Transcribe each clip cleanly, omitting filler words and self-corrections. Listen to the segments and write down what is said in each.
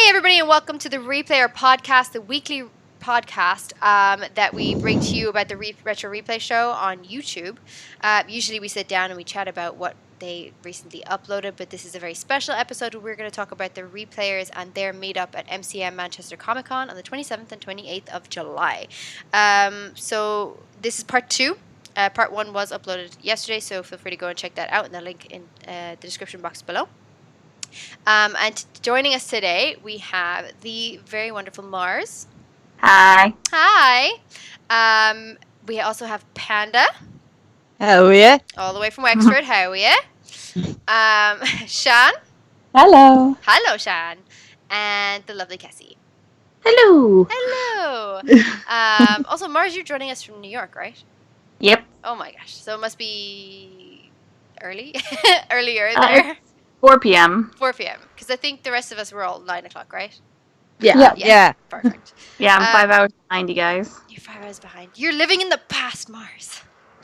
Hey everybody, and welcome to the Replayer Podcast, the weekly podcast that we bring to you about the Retro Replay show on YouTube. Usually we sit down and we chat about what they recently uploaded, but this is a very special episode where we're going to talk about the Replayers and their meetup at MCM Manchester Comic Con on the 27th and 28th of July. So this is part 2. Part 1 was uploaded yesterday, so feel free to go and check that out in the link in the description box below. And joining us today, we have the very wonderful Mars. Hi. Hi. We also have Panda. How are you? All the way from Wexford. How are you? Sian. Hello. Hello, Sian. And the lovely Kessie. Hello. Hello. Also, Mars, you're joining us from New York, right? Yep. Oh my gosh. So it must be early? Earlier there. 4 p.m. 4 p.m. Because I think the rest of us were all 9 o'clock, right? Yeah. Perfect. Yeah, I'm 5 hours behind you guys. You're 5 hours behind. You're living in the past, Mars.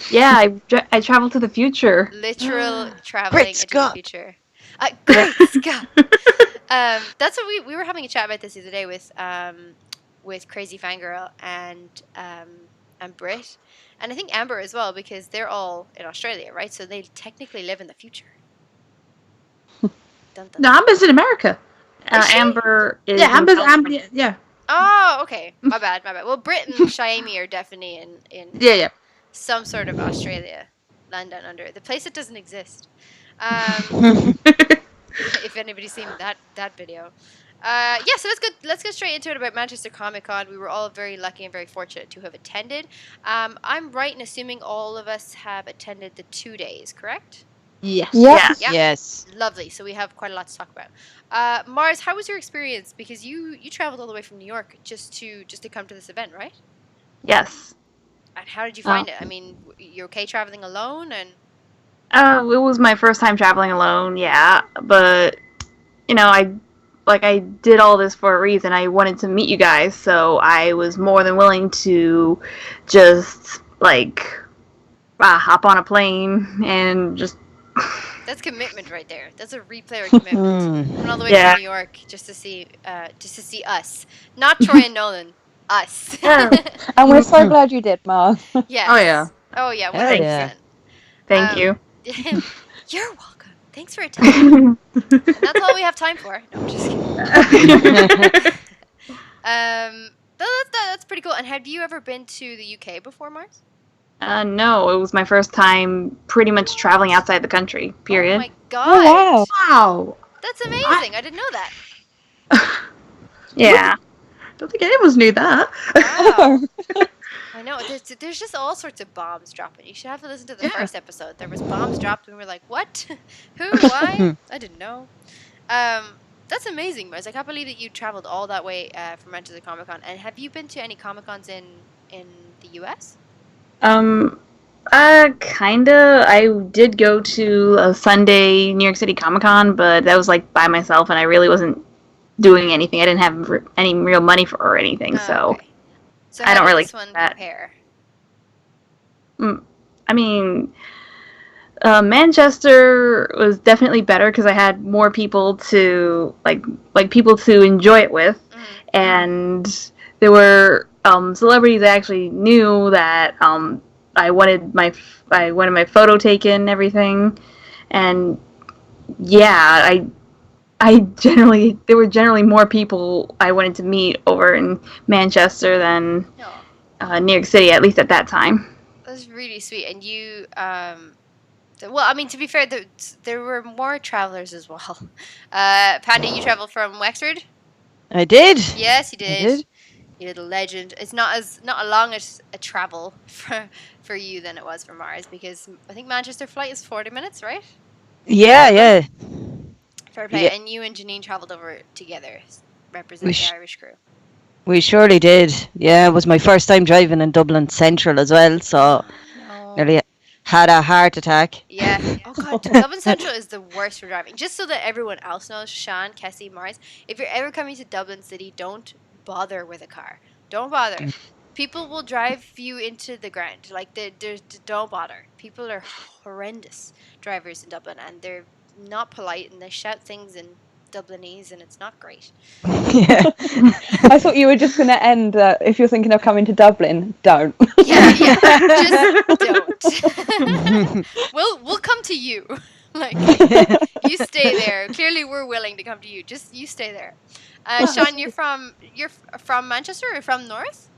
Yeah, I traveled to the future. Literal traveling Great into Scott. the future. Great Scott. That's what we were having a chat about this the other day with Crazy Fangirl and Britt, and I think Amber as well, because they're all in Australia, right? So they technically live in the future. Dun, dun. No, Amber's in America. Amber is. Yeah, in Amber. California. Yeah. Oh, okay. My bad. Well, Britt and Shyami are definitely in Yeah. some sort of Australia, land down under, the place that doesn't exist. If anybody's seen that video. So let's go straight into it about Manchester Comic Con. We were all very lucky and very fortunate to have attended. I'm right in assuming all of us have attended the 2 days, correct? Yes. Yeah. Yeah. Yes. Lovely. So we have quite a lot to talk about. Mars, how was your experience? Because you traveled all the way from New York just to come to this event, right? Yes. And how did you find it? I mean, you're okay traveling alone? And It was my first time traveling alone. Yeah, but I did all this for a reason. I wanted to meet you guys, so I was more than willing to just hop on a plane and just. that's commitment right there. That's a replayer commitment. Went all the way from New York just to see us, not Troy and Nolan, us. Yeah. And we're so glad you did, Marv. Yes. Oh yeah. 100%. yeah. Thank you. You're welcome. Thanks for attending. And that's all we have time for. No, I'm just kidding. That's pretty cool. And have you ever been to the UK before, Mars? No, it was my first time pretty much traveling outside the country, period. Oh my god. Oh, wow. Wow. That's amazing. I didn't know that. Yeah. I don't think any of us knew that. Wow. I know. There's just all sorts of bombs dropping. You should have to listen to the first episode. There was bombs dropped and we were like, what? Who? Why? I didn't know. That's amazing, Mars. I can't believe that you traveled all that way from Manchester Comic Con. And have you been to any Comic Cons in the US? Kinda. I did go to a Sunday New York City Comic Con, but that was by myself, and I really wasn't doing anything. I didn't have any real money or anything, so Okay. So I don't really this one that. compare? I mean, Manchester was definitely better because I had more people to people to enjoy it with, and there were celebrities I actually knew that I wanted my photo taken and everything, and yeah, there were generally more people I wanted to meet over in Manchester than New York City, at least at that time. That's really sweet. And you, well, I mean, to be fair, there were more travelers as well. Panda, you traveled from Wexford? I did. Yes, you I did. did. You did a legend. It's not as long as a travel for you than it was for Mars, because I think Manchester flight is 40 minutes, right? Yeah. Fair play. Yeah. And you and Janine traveled over together, representing the Irish crew. We surely did. Yeah, it was my first time driving in Dublin Central as well, so nearly had a heart attack. Yeah. Oh god, Dublin Central is the worst for driving. Just so that everyone else knows, Sian, Kessie, Mars, if you're ever coming to Dublin City, don't bother with a car. Don't bother. People will drive you into the ground. Don't bother. People are horrendous drivers in Dublin, and they're not polite, and they shout things, and Dublinese, and it's not great. Yeah. I thought you were just going to end, if you're thinking of coming to Dublin, don't. Yeah, just don't. We'll come to you. Like, you stay there. Clearly, we're willing to come to you. Just you stay there. Sean, you're from Manchester or from North?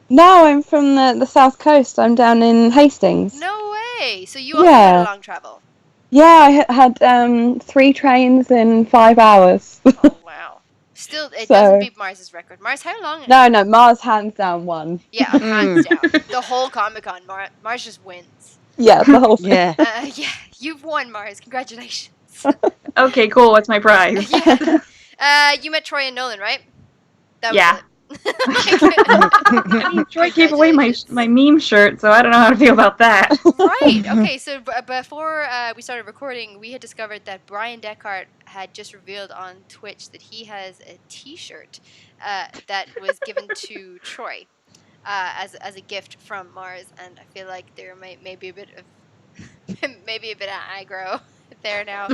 No, I'm from the south coast. I'm down in Hastings. No way. So you also had a long travel. Yeah, I had 3 trains in 5 hours. Oh, wow. Still, it doesn't beat Mars's record. Mars, how long? No, Mars hands down won. Yeah, hands down. The whole Comic Con, Mars just wins. Yeah, the whole thing. Yeah. Yeah, you've won, Mars. Congratulations. Okay, cool. What's my prize? Yeah. You met Troy and Nolan, right? That was Yeah. it. I mean, Troy gave away my meme shirt, so I don't know how to feel about that. Right. Okay. So before we started recording, we had discovered that Brian Deckhart had just revealed on Twitch that he has a T-shirt that was given to Troy as a gift from Mars, and I feel like there may be a bit of aggro there now.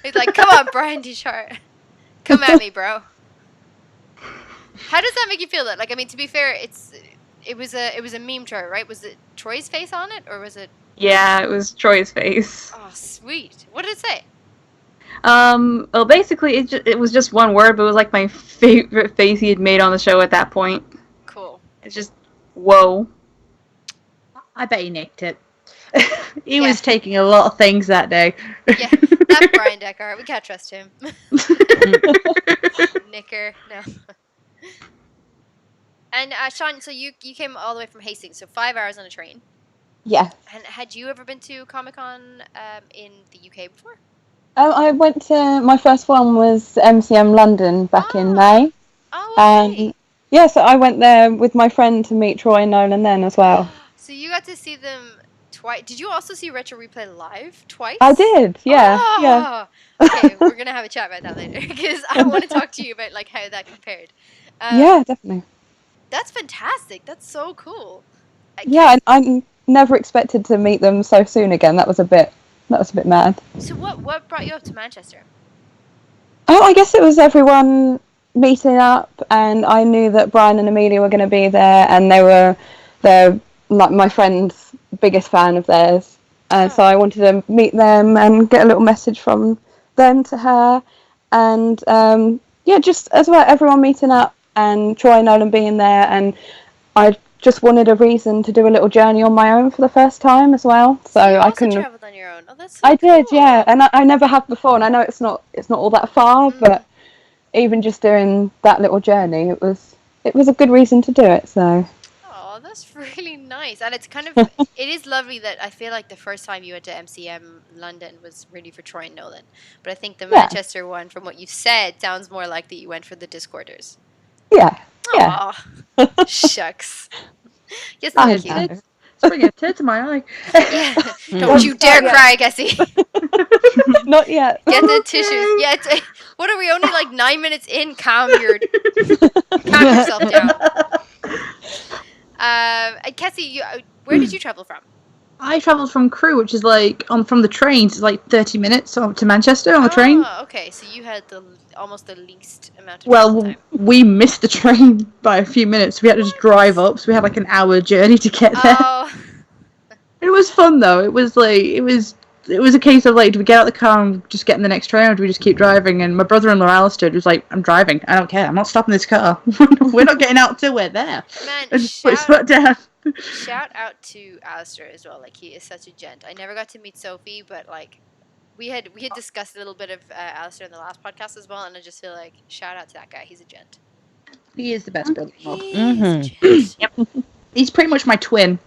It's like, come on, Brian Deckhart, come at me, bro. How does that make you feel? That, like, I mean, to be fair, it was a meme chart, right? Was it Troy's face on it, or was it? Yeah, it was Troy's face. Oh, sweet. What did it say? Well, basically, it was just one word, but it was like my favorite face he had made on the show at that point. Cool. It's just, whoa. I bet he nicked it. He was taking a lot of things that day. Yeah, that Brian Deckhart. We can't trust him. Nicker, no. And Sean, so you came all the way from Hastings, so 5 hours on a train. Yeah. And had you ever been to Comic Con in the UK before? I went to, my first one was MCM London back in May. Oh, okay. Yeah, so I went there with my friend to meet Troy and Nolan then as well. So you got to see them twice. Did you also see Retro Replay live twice? I did, yeah. Oh, yeah. Okay, we're going to have a chat about that later, because I want to talk to you about like how that compared. Yeah, definitely. That's fantastic. That's so cool. Yeah, I never expected to meet them so soon again. That was a bit mad. So what brought you up to Manchester? Oh, I guess it was everyone meeting up, and I knew that Brian and Amelia were going to be there, and they're like my friend's biggest fan of theirs. So I wanted to meet them and get a little message from them to her, and just as well, everyone meeting up and Troy and Nolan being there, and I just wanted a reason to do a little journey on my own for the first time as well. So you I couldn't. Traveled on your own. Oh, that's so I cool. did, yeah, and I never have before, and I know it's not all that far, but even just doing that little journey, it was a good reason to do it. So. Oh, that's really nice, and it's kind of it is lovely that I feel like the first time you went to MCM London was really for Troy and Nolan, but I think the Manchester one, from what you said, sounds more like that you went for the Discorders. Yeah. Aw, shucks. Yes, thank you. It's bringing a tear to my eye. Yeah. Don't you dare cry, Kessie. Not yet. Get the tissues. Yeah. What are we, only like 9 minutes in? Calm yourself down. Kessie, where did you travel from? I travelled from Crewe, which is like from the trains. It's like 30 minutes to Manchester on the train. Oh, okay. So you had almost the least amount of time. We missed the train by a few minutes. We had to just drive up, so we had like an hour journey to get there. Oh. It was fun though. It was a case of like, do we get out the car and just get in the next train, or do we just keep driving? And my brother-in-law Alistair was like, I'm driving. I don't care. I'm not stopping this car. We're not getting out till we're there. Man, And just put his foot down. Shout out to Alistair as well. Like, he is such a gent. I never got to meet Sophie, but like we had discussed a little bit of Alistair in the last podcast as well, and I just feel like shout out to that guy. He's a gent. He is the best brother-in-law. He's a gent. Yep. He's pretty much my twin.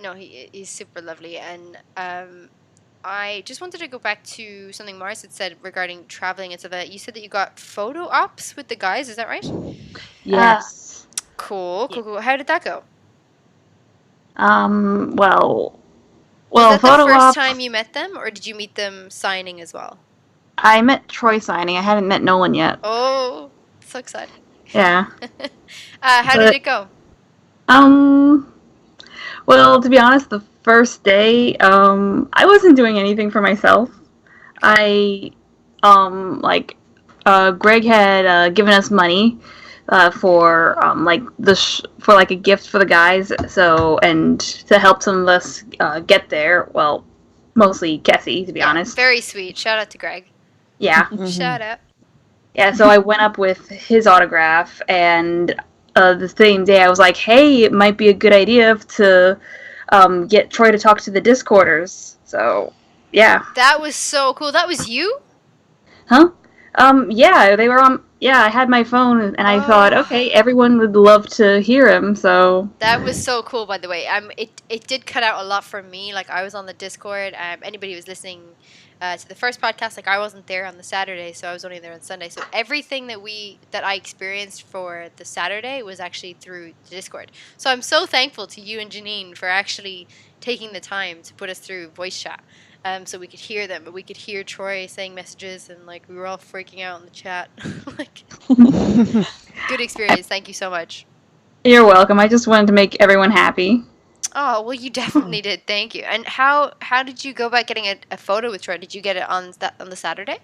No, he's super lovely, and I just wanted to go back to something Mars had said regarding traveling and stuff like that. You said that you got photo ops with the guys. Is that right? Yes. Cool. How did that go? Well, Was that photo the first ops, time you met them, or did you meet them signing as well? I met Troy signing. I hadn't met Nolan yet. Oh, so exciting. Yeah. How did it go? Well, to be honest, the first day, I wasn't doing anything for myself. I Greg had given us money for for like a gift for the guys, so and to help some of us get there. Well, mostly Kessie, to be honest. Very sweet. Shout out to Greg. Yeah. Shout out. Yeah, so I went up with his autograph, and the same day I was like, hey, it might be a good idea to get Troy to talk to the Discorders. So, yeah. That was so cool. That was you? Huh? Yeah, they were on... Yeah, I had my phone, and I thought, okay, everyone would love to hear him, so... That was so cool, by the way. It did cut out a lot from me. Like, I was on the Discord. Anybody who was listening to the first podcast, like, I wasn't there on the Saturday, so I was only there on Sunday. So everything that I experienced for the Saturday was actually through the Discord. So I'm so thankful to you and Janine for actually taking the time to put us through voice chat. So we could hear them, but we could hear Troy saying messages, and like we were all freaking out in the chat. Like, good experience. Thank you so much. You're welcome. I just wanted to make everyone happy. Oh, well, you definitely did. Thank you. And how did you go about getting a photo with Troy? Did you get it on the Saturday?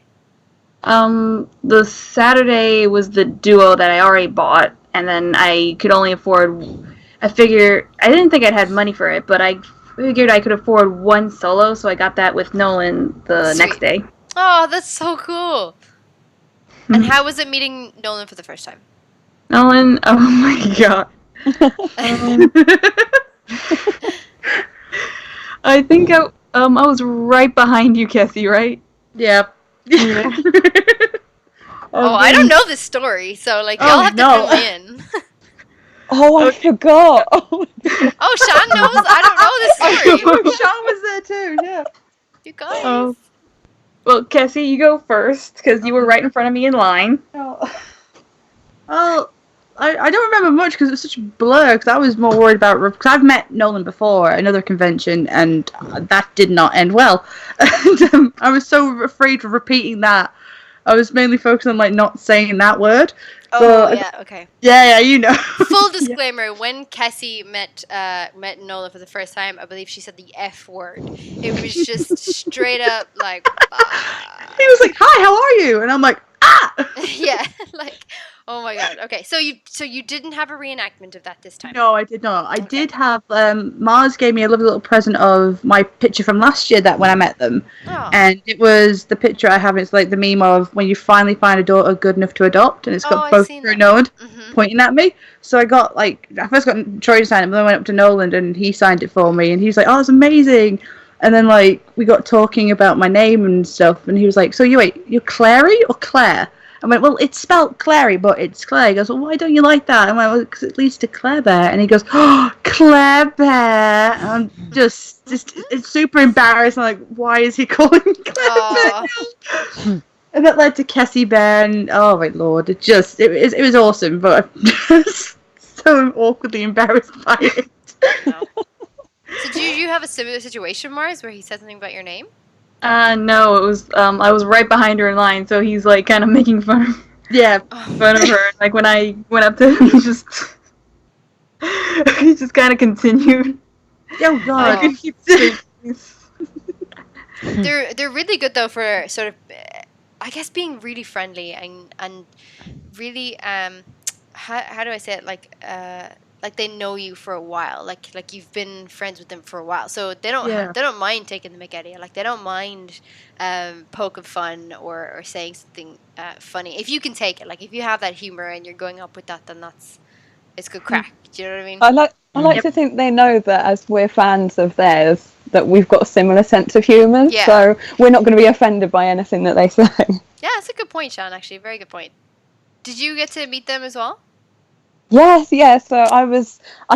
The Saturday was the duo that I already bought, and then I could only afford. I didn't think I'd had money for it, but I figured I could afford one solo, so I got that with Nolan the next day. Oh, that's so cool. And how was it meeting Nolan for the first time? Nolan, oh my god. I think I was right behind you, Kessie, right? Yep. Oh, I don't know this story, so like y'all have to fill me in. Oh, I forgot. Oh, Sean knows. I don't know this story. Sean was there too. Yeah. You guys. Well, Kessie, you go first because you were right in front of me in line. Well, I don't remember much because it was such a blur. Because I was more worried about because I've met Nolan before at another convention and that did not end well. And I was so afraid of repeating that. I was mainly focused on like not saying that word. Oh, yeah, okay. Yeah, you know. Full disclaimer, when Kessie met Nola for the first time, I believe she said the F word. It was just straight up like... He was like, hi, how are you? And I'm like, ah! Yeah, like, oh my god. Okay, so you didn't have a reenactment of that this time? No, I did not. I did have, Mars gave me a lovely little present of my picture from last year that when I met them. Oh. And it was the picture I have, it's like the meme of when you finally find a daughter good enough to adopt, and it's got both her and Nolan pointing at me. So I got, like, I first got Troy to sign it, but then I went up to Nolan and he signed it for me, and he was like, oh, it's amazing. And then, like, we got talking about my name and stuff, and he was like, so you're Clary or Claire? I went, well, it's spelled Clary, but it's Claire. He goes, well, why don't you like that? I went, well, because it leads to Claire Bear. And he goes, oh, Claire Bear. And I'm just it's super embarrassed. I'm like, why is he calling me Claire Bear? And that led to Kessie Bear, and oh my lord, it was awesome, but I'm just so awkwardly embarrassed by it. No. So did you have a similar situation, Mars, where he said something about your name? No, it was, I was right behind her in line, so he's, like, kind of making fun of her. Like, when I went up to him, he just kind of continued. Oh, God. I could keep saying They're really good, though, for sort of, I guess, being really friendly and really, how do I say it, like they know you for a while, like you've been friends with them for a while, so they don't mind taking the mick out of you. Like they don't mind poking fun or saying something funny if you can take it. Like if you have that humor and you're going up with that, then it's good crack. Do you know what I mean? I like to think they know that as we're fans of theirs, that we've got a similar sense of humour. Yeah. So we're not going to be offended by anything that they say. Yeah, that's a good point, Sean. Actually, very good point. Did you get to meet them as well? Yes. So I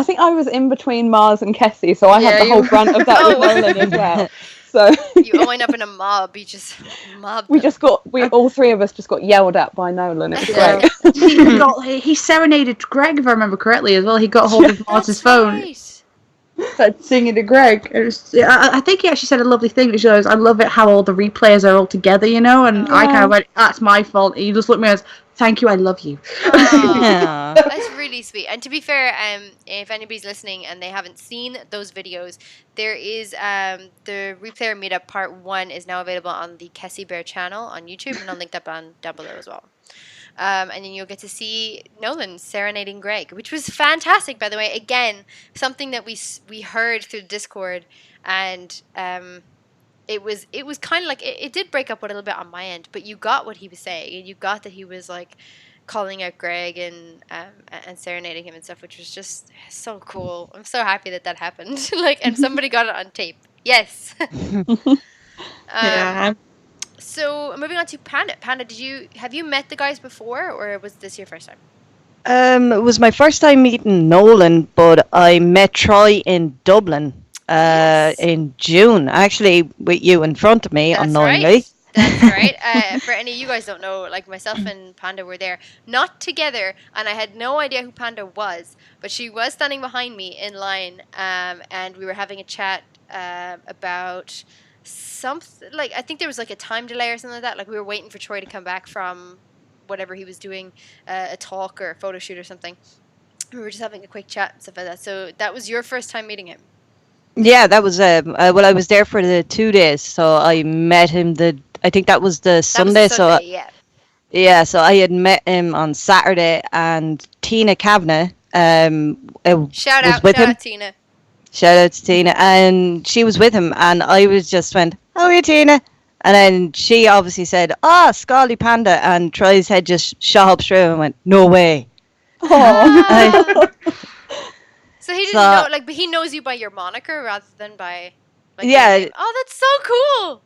think I was in between Mars and Kessie, so I had the whole brunt of that with Nolan as well. So you wind up in a mob. You just mobbed them. All three of us just got yelled at by Nolan. It was great. He serenaded Greg, if I remember correctly, as well. He got hold of Mars's phone. Right. Started singing to Greg. I think he actually said a lovely thing. Which shows I love it how all the replayers are all together, you know. And I kind of went, "That's my fault." And he just looked at me and goes, Thank you, I love you. Aw, Yeah. that's really sweet. And to be fair, if anybody's listening and they haven't seen those videos, there is the Replayer Meetup Part 1 is now available on the Kessie Bear channel on YouTube, and I'll link that down below as well. And then you'll get to see Nolan serenading Greg, which was fantastic, by the way. Again, something that we heard through Discord, and it was kind of like it did break up a little bit on my end, but you got what he was saying, and you got that he was like calling out Greg and serenading him and stuff, which was just so cool. I'm so happy that happened. Like, and somebody got it on tape. Yes. Yeah. So moving on to Panda. Panda, have you met the guys before, or was this your first time? It was my first time meeting Nolan, but I met Troy in Dublin Yes. in June, actually, with you in front of me, That's unknowingly. right. That's right. For any of you guys don't know, like myself and Panda were there, not together, and I had no idea who Panda was, but she was standing behind me in line, and we were having a chat about something, like, I think there was like a time delay or something like that. Like, we were waiting for Troy to come back from whatever he was doing, a talk or a photo shoot or something. We were just having a quick chat and stuff like that. So that was your first time meeting him. Yeah, that was well, I was there for the 2 days, so I met him I think that was the That Sunday, was Sunday, yeah. yeah, so I had met him on Saturday, and Tina Kavanagh Shout was out, with him. Tina. Shout out to Tina, and she was with him, and I was just went, "How are you, Tina?" And then she obviously said, "Ah, Scaldy Panda," and Troy's head just shot up straight and went, "No way." Ah. So he didn't So- know, like, but he knows you by your moniker rather than by, like, Yeah. your name. Oh, that's so cool.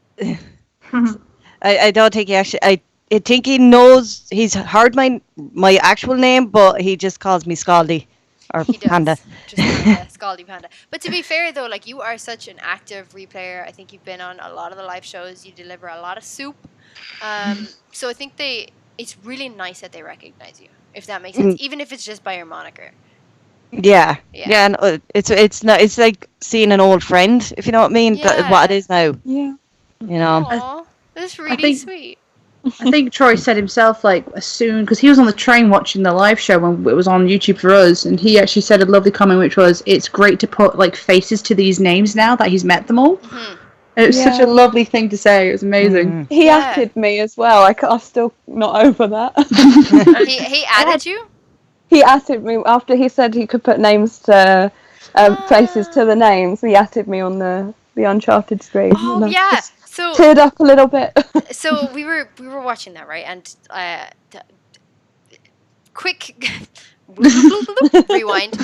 I don't think he actually. I think he knows. He's heard my actual name, but he just calls me Scaldy or He does. Panda. Just Panda, Scaldy Panda. But to be fair, though, like, you are such an active replayer. I think you've been on a lot of the live shows. You deliver a lot of soup. So I think it's really nice that they recognize you, if that makes sense, even if it's just by your moniker. Yeah, Yeah. yeah. And it's not. It's like seeing an old friend, if you know what I mean. Yeah. What it is now, Yeah. you know. Aw, that's really think- sweet. I think Troy said himself, like, as soon, because he was on the train watching the live show when it was on YouTube for us, and he actually said a lovely comment, which was, "It's great to put, like, faces to these names now that he's met them all." Mhm. And it was such Yeah. a lovely thing to say. It was amazing. He Yeah. added me as well. I'm still not over that. He added you? He added me after he said he could put names to faces to the names. He added me on the Uncharted screen. Oh, and I yeah. just So teared up a little bit. so we were watching that, right? And quick rewind.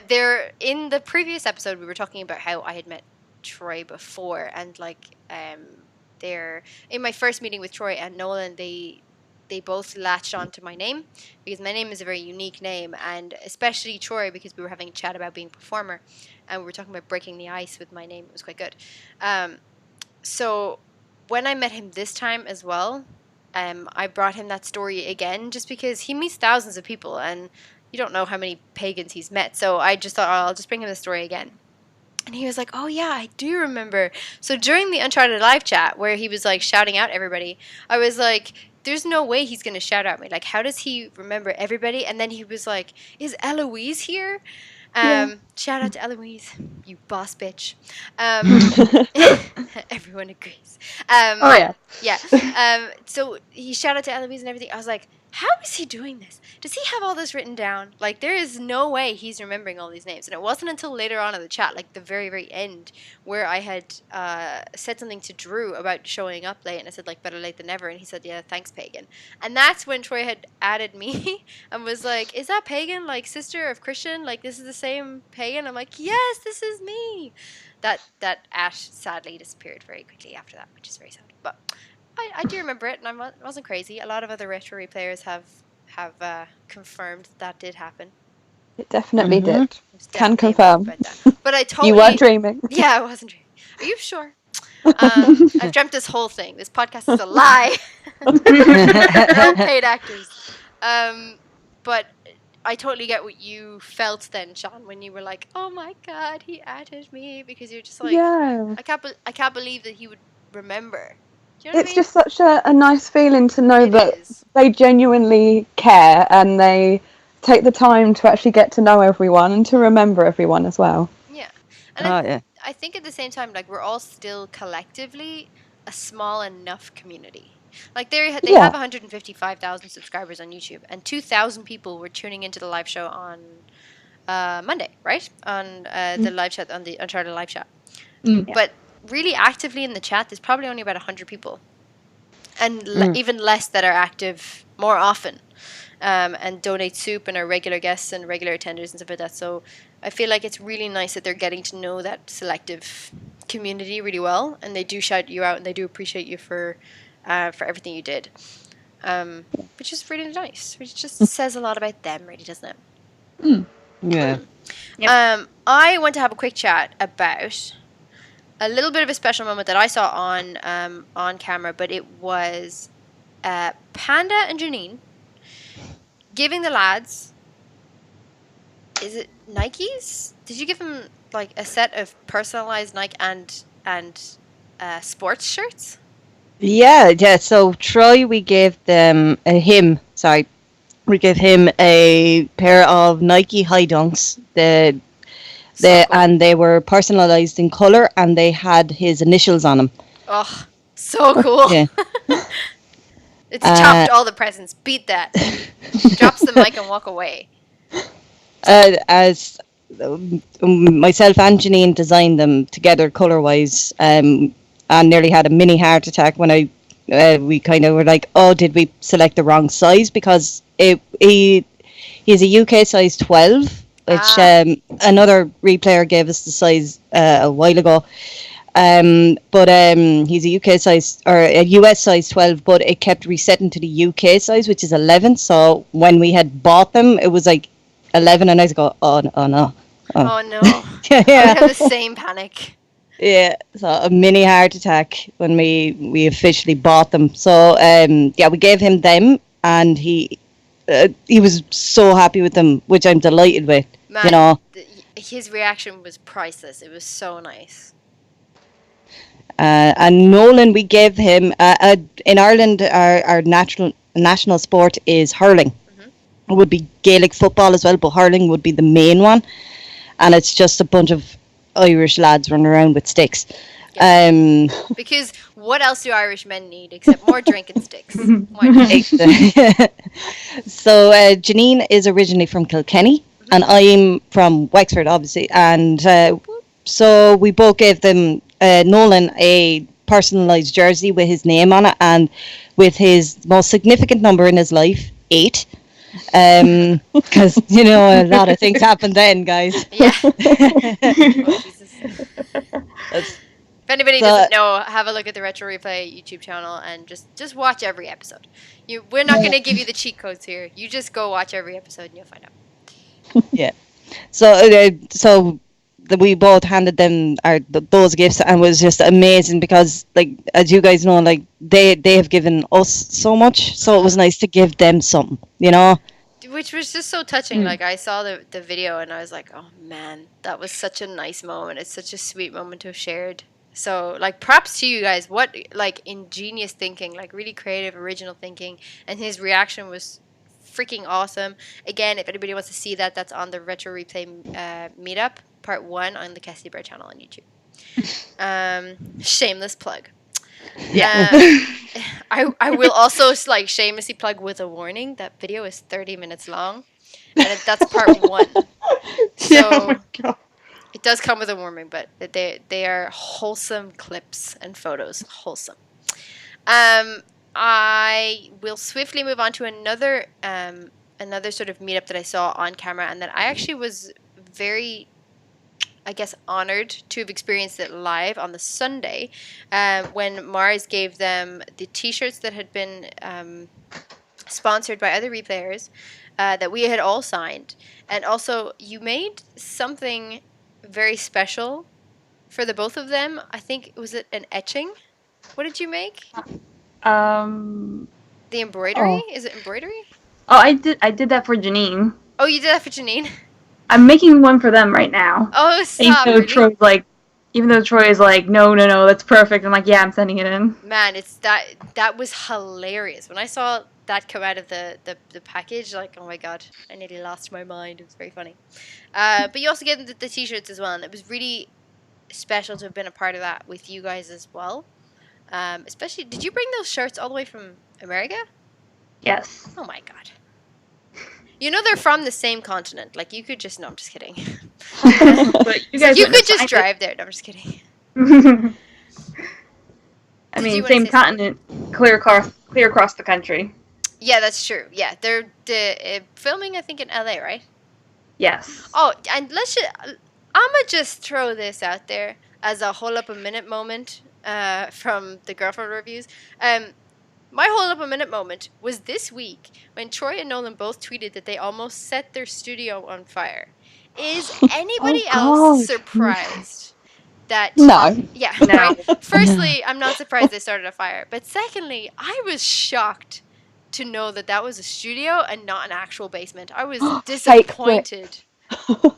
There, in the previous episode, we were talking about how I had met Troy before, and like there in my first meeting with Troy and Nolan, they both latched onto my name because my name is a very unique name, and especially Troy, because we were having a chat about being a performer, and we were talking about breaking the ice with my name. It was quite good. So when I met him this time as well, I brought him that story again just because he meets thousands of people and you don't know how many pagans he's met. So I just thought, oh, I'll just bring him the story again. And he was like, oh, yeah, I do remember. So during the Uncharted live chat where he was like shouting out everybody, I was like, there's no way he's going to shout out me. Like, how does he remember everybody? And then he was like, is Eloise here? Shout out to Eloise, you boss bitch. Everyone agrees. Oh, yeah. Yeah. So he shouted out to Eloise and everything. I was like, how is he doing this? Does he have all this written down? Like, there is no way he's remembering all these names. And it wasn't until later on in the chat, like the very, very end, where I had said something to Drew about showing up late. And I said, like, better late than never. And he said, yeah, thanks, Pagan. And that's when Troy had added me and was like, is that Pagan, like, sister of Christian? Like, this is the same Pagan? I'm like, yes, this is me. That Ash sadly disappeared very quickly after that, which is very sad. But I do remember it, and I wasn't crazy. A lot of other retro replayers have confirmed that did happen. It definitely Mhm. did. It was Can definitely confirm. about that. But I totally... You were dreaming. Yeah, I wasn't dreaming. Are you sure? I've dreamt this whole thing. This podcast is a lie. No paid actors. But I totally get what you felt then, Sean, when you were like, "Oh my God, he added me," because you're just like, Yeah. I can't believe that he would remember Do you know what I It's mean? just such a nice feeling to know It that is. they genuinely care and they take the time to actually get to know everyone and to remember everyone as well. Yeah. And Oh yeah. I think at the same time, like, we're all still collectively a small enough community. Like, they Yeah. have 155,000 subscribers on YouTube, and 2,000 people were tuning into the live show on Monday, right? On the live chat, on the Uncharted live chat. Mm. But really actively in the chat, there's probably only about 100 people. And even less that are active more often. And donate soup and are regular guests and regular attenders and stuff like that. So I feel like it's really nice that they're getting to know that selective community really well, and they do shout you out and they do appreciate you for everything you did, which is really nice. Which just says a lot about them, really, doesn't it? Yeah. Yep. I want to have a quick chat about a little bit of a special moment that I saw on camera, but it was Panda and Janine giving the lads, is it Nikes? Did you give them like a set of personalized Nike and sports shirts? Yeah. So Troy, we gave them we gave him a pair of Nike High Dunks. So cool. And they were personalized in color, and they had his initials on them. Oh, so cool. Yeah. It's chopped all the presents. Beat that. Drops the mic and walk away. As myself and Janine designed them together color-wise, and nearly had a mini heart attack when we kind of were like, oh, did we select the wrong size? Because he's a UK size 12, which another replayer gave us the size a while ago. But he's a UK size or a US size 12, but it kept resetting to the UK size, which is 11. So when we had bought them, it was like 11, and I was going, oh no. Oh no. Yeah. I would have the same panic. Yeah, so a mini heart attack when we officially bought them. So we gave him them, and he was so happy with them, which I'm delighted with. Man, you know, his reaction was priceless. It was so nice. And Nolan, we gave him in Ireland. Our national sport is hurling. It would be Gaelic football as well, but hurling would be the main one, and it's just a bunch of Irish lads running around with sticks. Yeah. Because what else do Irish men need except more drinking sticks? Why not? So Janine is originally from Kilkenny, and I'm from Wexford, obviously. And so we both gave them Nolan a personalised jersey with his name on it and with his most significant number in his life, 8. Because a lot of things happened then, guys. Yeah. Oh, Jesus. If anybody doesn't know, have a look at the Retro Replay YouTube channel and just watch every episode. We're not going to give you the cheat codes here. You just go watch every episode and you'll find out. Yeah. So we both handed them those gifts, and it was just amazing because, like, as you guys know, like they have given us so much, so it was nice to give them something, Which was just so touching. Like, I saw the video and I was like, oh man, that was such a nice moment. It's such a sweet moment to have shared. So, like, props to you guys. What, like, ingenious thinking, like, really creative, original thinking. And his reaction was freaking awesome. Again, if anybody wants to see that, that's on the Retro Replay meetup, part 1 on the thekessiebear channel on YouTube. Shameless plug. Yeah. I will also, like, shamelessly plug with a warning. That video is 30 minutes long. And that's part 1. So... Oh my God. It does come with a warning, but they are wholesome clips and photos. Wholesome. I will swiftly move on to another sort of meetup that I saw on camera, and that I actually was very, I guess, honored to have experienced it live on the Sunday, when Mars gave them the T-shirts that had been sponsored by other replayers that we had all signed, and also you made something very special for the both of them. I think, was it an etching? What did you make? The embroidery? Oh. Is it embroidery? Oh, I did that for Janine. Oh, you did that for Janine? I'm making one for them right now. Oh, And stop. so Really? Troy's like, even though Troy is like, no, that's perfect. I'm like, yeah, I'm sending it in. Man, it's that was hilarious. When I saw that come out of the package, like, oh my god, I nearly lost my mind. It was very funny. But you also get the t-shirts as well, and it was really special to have been a part of that with you guys as well. Especially, did you bring those shirts all the way from America? Yes. Oh my god. You know they're from the same continent. Like, you could just... No, I'm just kidding. But you guys You wouldn't could just have drive there. No, I'm just kidding. signed it. I Did you mean, wanna same say continent, clear across the country. Yeah, that's true. Yeah, they're filming, I think, in LA, right? Yes. Oh, and I'ma just throw this out there as a hold up a minute moment from the girlfriend reviews. My hold up a minute moment was this week when Troy and Nolan both tweeted that they almost set their studio on fire. Is anybody else God. surprised that... No. Yeah, No. right? Firstly, I'm not surprised they started a fire. But secondly, I was shocked to know that that was a studio and not an actual basement. I was Fake disappointed.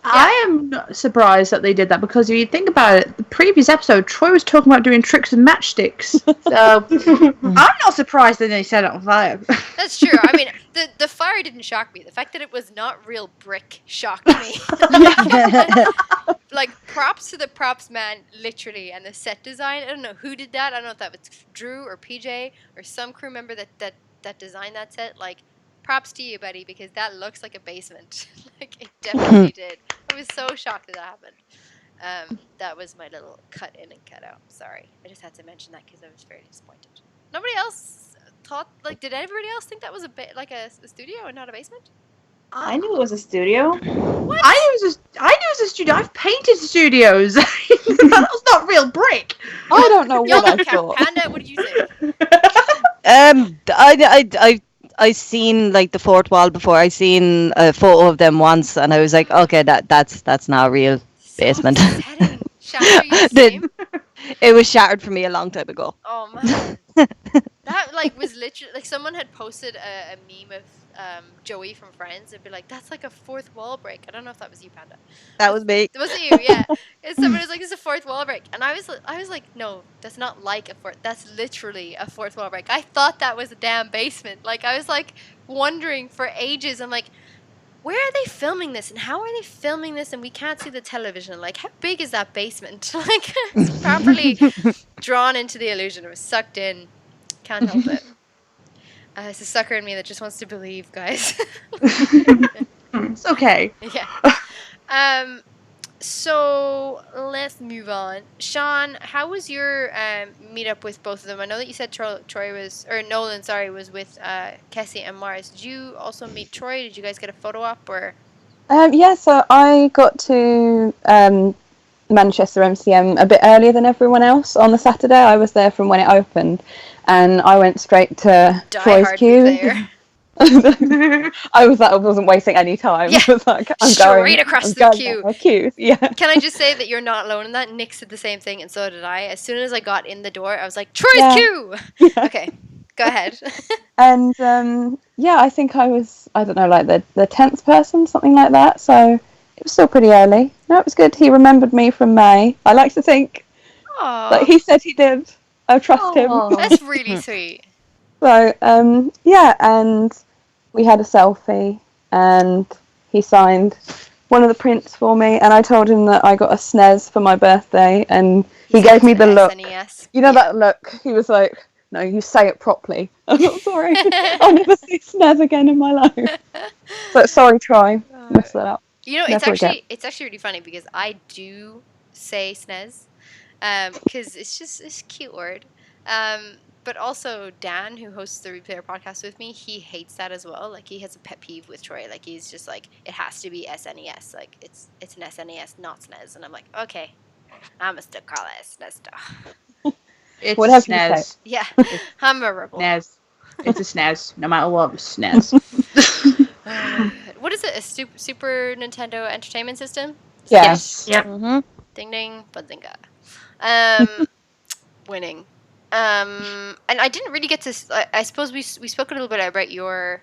I am not surprised that they did that because if you think about it, the previous episode, Troy was talking about doing tricks with matchsticks. So I'm not surprised that they set it on fire. That's true. I mean, the fire didn't shock me. The fact that it was not real brick shocked me. Like, props to the props man, literally, and the set design. I don't know who did that. I don't know if that was Drew or PJ or some crew member that designed that set. Like, props to you, buddy, because that looks like a basement. Like, it definitely did. I was so shocked that happened. That was my little cut in and cut out. Sorry. I just had to mention that because I was very disappointed. Nobody else thought, like, did everybody else think that was a studio and not a basement? I knew it was a studio. What? I knew it was a studio. I've painted studios. That was not real brick. I don't know Y'all what I don't count. thought. Panda, what did you think? I seen like the fourth wall before. I seen a photo of them once, and I was like, okay, that's not a real basement. So upsetting. Shannon, are you the The- same? It was shattered for me a long time ago. Oh man, that like was literally like someone had posted a meme of Joey from Friends and be like, "That's like a fourth wall break." I don't know if that was you, Panda. That was me. Was it you? Yeah. And someone was like, "It's a fourth wall break," and I was like, "No, that's not like a fourth. That's literally a fourth wall break." I thought that was a damn basement. Like I was like wondering for ages. I'm like, where are they filming this, and how are they filming this, and we can't see the television? Like, how big is that basement? Like, it's properly drawn into the illusion. It was sucked in. Can't help it. It's a sucker in me that just wants to believe, guys. It's okay. Yeah. So let's move on. Sean, how was your meetup with both of them? I know that you said Nolan, was with Kessie and Mars. Did you also meet Troy? Did you guys get a photo op or? Yeah, so I got to Manchester MCM a bit earlier than everyone else on the Saturday. I was there from when it opened, and I went straight to Troy's queue. I wasn't wasting any time. Yeah. I was like, I'm Straight going across I'm the going queue. down my queue. Yeah. Can I just say that you're not alone in that? Nick said the same thing, and so did I. As soon as I got in the door, I was like, Troy's queue! Yeah. Okay, go ahead. And I think I was, I don't know, like the 10th person, something like that. So it was still pretty early. No, it was good. He remembered me from May. I like to think that he said he did. I trust him. That's really sweet. So, and we had a selfie, and he signed one of the prints for me, and I told him that I got a SNES for my birthday, and he gave me the look. SNES. You know that look? He was like, no, you say it properly. I'm not sorry. I'll never see SNES again in my life. So, sorry, Troy. Messed that up. You know, Never again. it's actually really funny because I do say SNES, because it's a cute word. But also Dan, who hosts the Replayer podcast with me, he hates that as well. Like, he has a pet peeve with Troy. Like, he's just like, it has to be SNES. Like, it's an SNES, not SNES. And I'm like, okay, I'm still call it SNES though. It's Whatever you SNES. say. Yeah, I'm a rebel. SNES. It's a SNES. No matter what, it's SNES. What is it? A Super Nintendo Entertainment System? Yeah. Yes. Yep. Mm-hmm. Ding ding, bazinga. Winning. And I didn't really get to. I suppose we spoke a little bit about your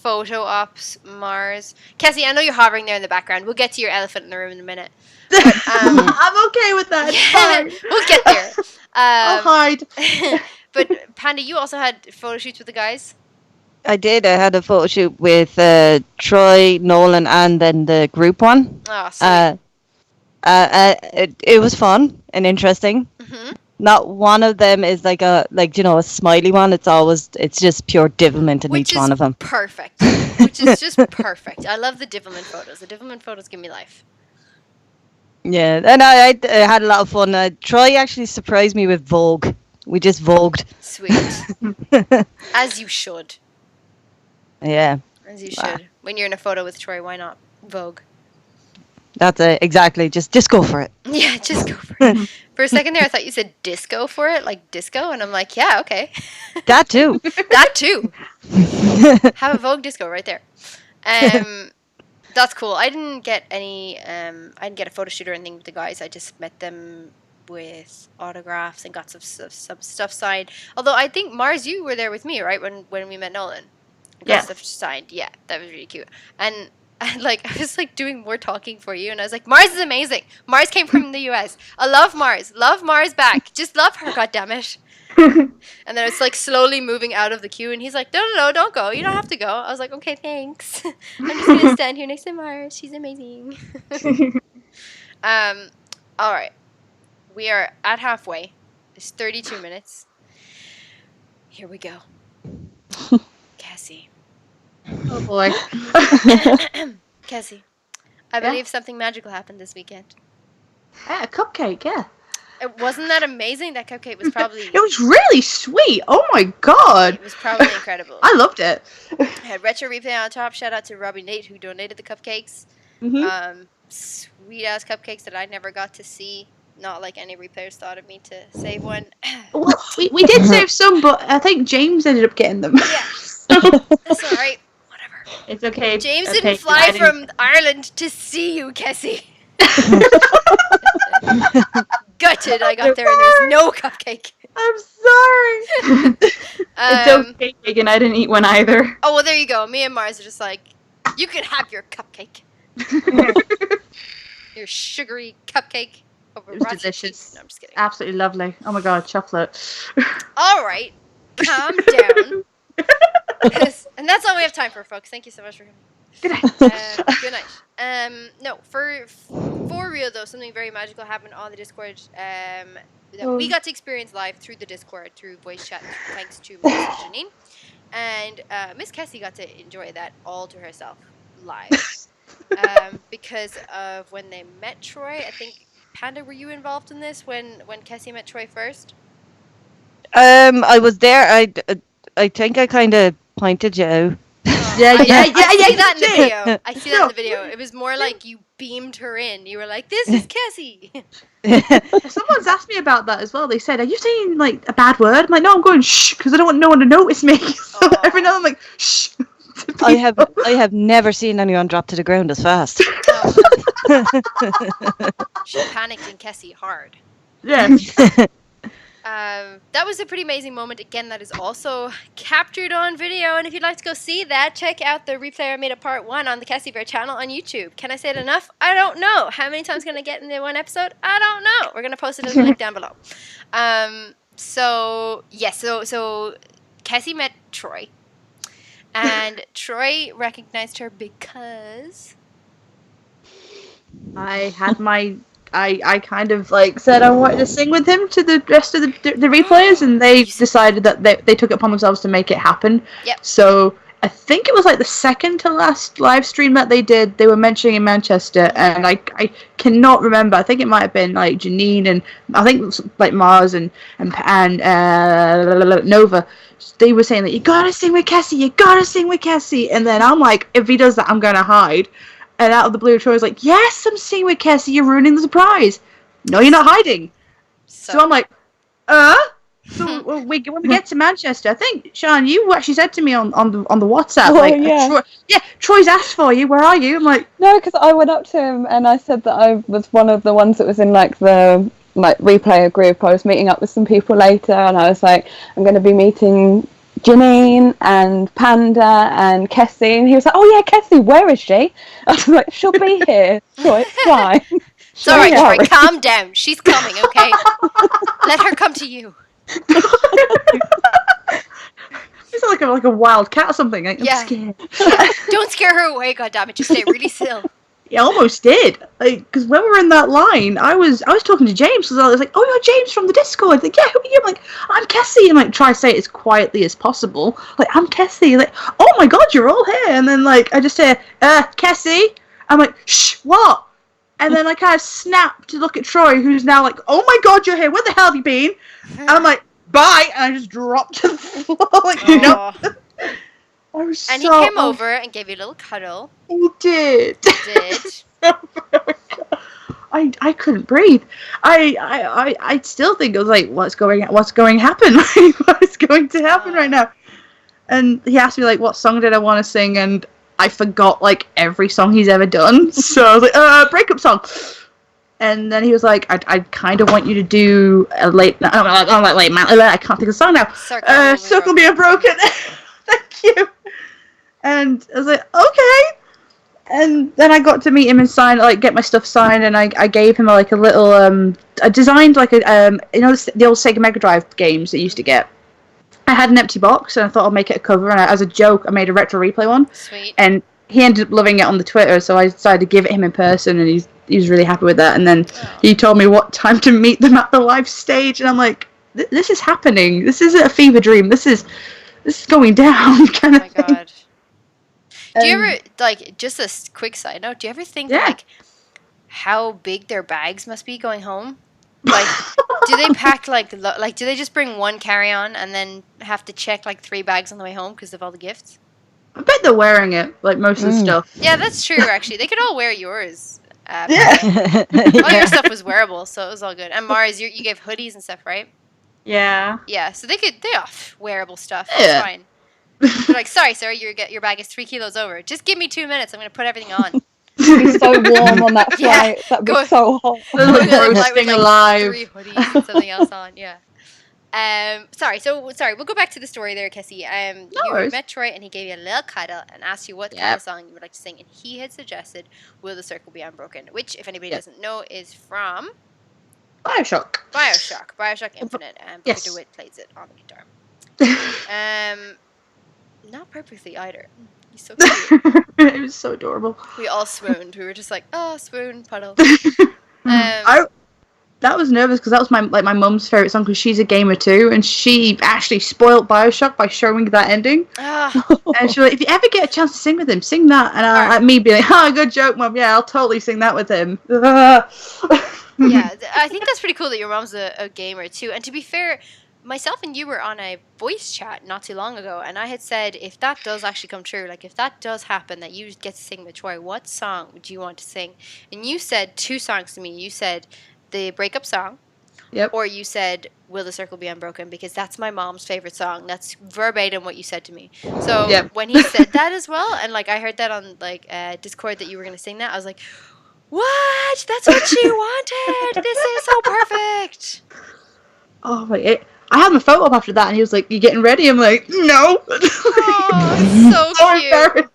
photo ops, Mars. Kessie, I know you're hovering there in the background. We'll get to your elephant in the room in a minute. But, I'm okay with that. It's fine. we'll get there. I'll hide. But Panda, you also had photo shoots with the guys? I did. I had a photo shoot with Troy, Nolan, and then the group one. Oh, sweet. It was fun and interesting. Mm-hmm. Not one of them is like a smiley one. It's just pure divilment in each one of them. Perfect. Which is just perfect. I love the divilment photos. The divilment photos give me life. Yeah, and I had a lot of fun. Troy actually surprised me with Vogue. We just vogued. Sweet. As you should. Yeah. As you should. When you're in a photo with Troy, why not Vogue? That's it. Exactly. Just go for it. Yeah, just go for it. For a second there, I thought you said disco for it, like disco, and I'm like, yeah, okay. That too. That too. Have a Vogue disco right there. That's cool. I didn't get a photo shoot or anything with the guys. I just met them with autographs and got some stuff signed. Although I think Mars, you were there with me, right? When we met Nolan. Yeah. Stuff signed. Yeah, that was really cute. And I was like doing more talking for you, and I was like, Mars is amazing. Mars came from the US. I love Mars. Love Mars back. Just love her, goddammit. And then it's like slowly moving out of the queue, and he's like, no, don't go. You don't have to go. I was like, okay, thanks. I'm just gonna stand here next to Mars. She's amazing. All right. We are at halfway. It's 32 minutes. Here we go. Kessie. Oh boy. Kessie, I believe something magical happened this weekend. Yeah, a cupcake, yeah. Wasn't that amazing? That cupcake was probably... It was really sweet. Oh my god. It was probably incredible. I loved it. I had Retro Replay on top. Shout out to Robbie Nate who donated the cupcakes. Mm-hmm. Sweet ass cupcakes that I never got to see. Not like any replayers thought of me to save one. Well, we did save some, but I think James ended up getting them. Yeah. That's alright. Whatever. It's okay. James okay, didn't fly from Ireland to see you, Kessie. Gutted I got there and there was no cupcake. I'm sorry. It's okay, Pagan. I didn't eat one either. Oh, well, there you go. Me and Mars are just like, you can have your cupcake. Your sugary cupcake. It was delicious. No, I'm just kidding. Absolutely lovely. Oh my god, chocolate. All right. Calm down. And that's all we have time for, folks. Thank you so much for coming. Good night. Good night. No, for real though, something very magical happened on the Discord that we got to experience live through the Discord, through voice chat, thanks to Miss Janine. And Miss Kessie got to enjoy that all to herself live. Because of when they met Troy. I think, Panda, were you involved in this when Kessie met Troy first? I was there. I think I kind of pointed you out. Yeah. I see that in the video. I see that in the video. It was more like you beamed her in. You were like, "This is Kessie." Someone's asked me about that as well. They said, "Are you saying like a bad word?" I'm like, "No, I'm going shh because I don't want no one to notice me." So every now and then I'm like, "Shh." I have never seen anyone drop to the ground as fast. She panicked in Kessie hard. Yeah. That was a pretty amazing moment. Again, that is also captured on video. And if you'd like to go see that, check out the replay I made of part 1 on the Kessie Bear channel on YouTube. Can I say it enough? I don't know. How many times can I get in the one episode? I don't know. We're going to post it as a link down below. So Kessie met Troy. And Troy recognized her because... I kind of like said I wanted to sing with him to the rest of the replayers, and they decided that they took it upon themselves to make it happen. Yep. So I think it was like the second to last live stream that they did. They were mentioning in Manchester, and I cannot remember. I think it might have been like Janine and I think like Mars and Nova. They were saying that you gotta sing with Kessie, and then I'm like, if he does that, I'm gonna hide. And out of the blue, Troy's like, yes, I'm singing with Kessie, you're ruining the surprise. No, you're not hiding. So I'm like, So when we get to Manchester, I think, Sean, you actually said to me on the WhatsApp, Troy's asked for you, where are you? I'm like... No, because I went up to him and I said that I was one of the ones that was in like the replayer group. I was meeting up with some people later and I was like, I'm going to be meeting Janine and Panda and Kessie, and he was like, "Oh yeah, Kessie, where is she?" I was like, "She'll be here. Sure, it's fine." It's all right, Troy. Calm down. She's coming, okay? Let her come to you. She's like a wild cat or something. Like, I'm scared. Don't scare her away, goddammit. Just stay really still. Yeah, almost did. Because when we were in that line, I was talking to James. Because I was like, "Oh, you're James from the Discord." Like, "Yeah, who are you?" I'm like, "I'm Kessie." And like, try to say it as quietly as possible. Like, "I'm Kessie." Like, "Oh my god, you're all here." And then like, I just say, "Kessie." I'm like, "Shh, what?" And then I kind of snap to look at Troy, who's now like, "Oh my god, you're here. Where the hell have you been?" And I'm like, "Bye." And I just dropped to the floor. Like, no. And he came over and gave you a little cuddle. He did. He did. I couldn't breathe. I still think it was like, what's going to happen? What's going to happen right now? And he asked me like, what song did I want to sing? And I forgot like every song he's ever done. So I was like, breakup song. And then he was like, I kind of want you to do a late. I'm like, wait, man, I can't think of the song now. Circle Be Unbroken. Thank you. And I was like, okay. And then I got to meet him and get my stuff signed, and I gave him like a little I designed like a the old Sega Mega Drive games that you used to get. I had an empty box, and I thought I'd make it a cover, and as a joke, I made a retro replay one. Sweet. And he ended up loving it on the Twitter, so I decided to give it him in person, and he was really happy with that. And then he told me what time to meet them at the live stage, and I'm like, this is happening. This isn't a fever dream. This is going down. Kind of thing. God. Do you ever, like, just a quick side note, do you ever think, like, how big their bags must be going home? Like, do they pack, like, do they just bring one carry-on and then have to check, like, 3 bags on the way home because of all the gifts? I bet they're wearing it, like, most of the stuff. Yeah, that's true, actually. They could all wear yours. All Yeah. your stuff was wearable, so it was all good. And Mars, you gave hoodies and stuff, right? Yeah. Yeah, so they have wearable stuff. It's fine. They're like, "Sorry, sir, your bag is 3 kilos over. Just give me 2 minutes. I'm going to put everything on." It'd be so warm on that flight. That'd be so hot. Roasting alive. 3 hoodies and something else on, yeah. Sorry, we'll go back to the story there, Kessie. You met Troy and he gave you a little cuddle and asked you what kind of song you would like to sing, and he had suggested "Will the Circle Be Unbroken," which, if anybody doesn't know, is from Bioshock Infinite, and Peter DeWitt plays it on the guitar. Not perfectly either. He's so cute. It was so adorable. We all swooned. We were just like, "Oh, swoon, puddle." That was nervous because that was my mum's favorite song because she's a gamer too, and she actually spoiled Bioshock by showing that ending. And she was like, "If you ever get a chance to sing with him, sing that." And like me being like, "Oh, good joke, Mum. Yeah, I'll totally sing that with him." Yeah, I think that's pretty cool that your mom's a gamer too. And to be fair, myself and you were on a voice chat not too long ago, and I had said, if that does actually come true, like if that does happen, that you get to sing with Troy, what song would you want to sing? And you said 2 songs to me. You said the breakup song, or you said "Will the Circle Be Unbroken," because that's my mom's favorite song. That's verbatim what you said to me. So when he said that as well, and like I heard that on like Discord that you were going to sing that, I was like, what? That's what she wanted. This is so perfect. Oh my! I had my photo up after that, and he was like, "You getting ready?" I'm like, "No." Oh, so cute.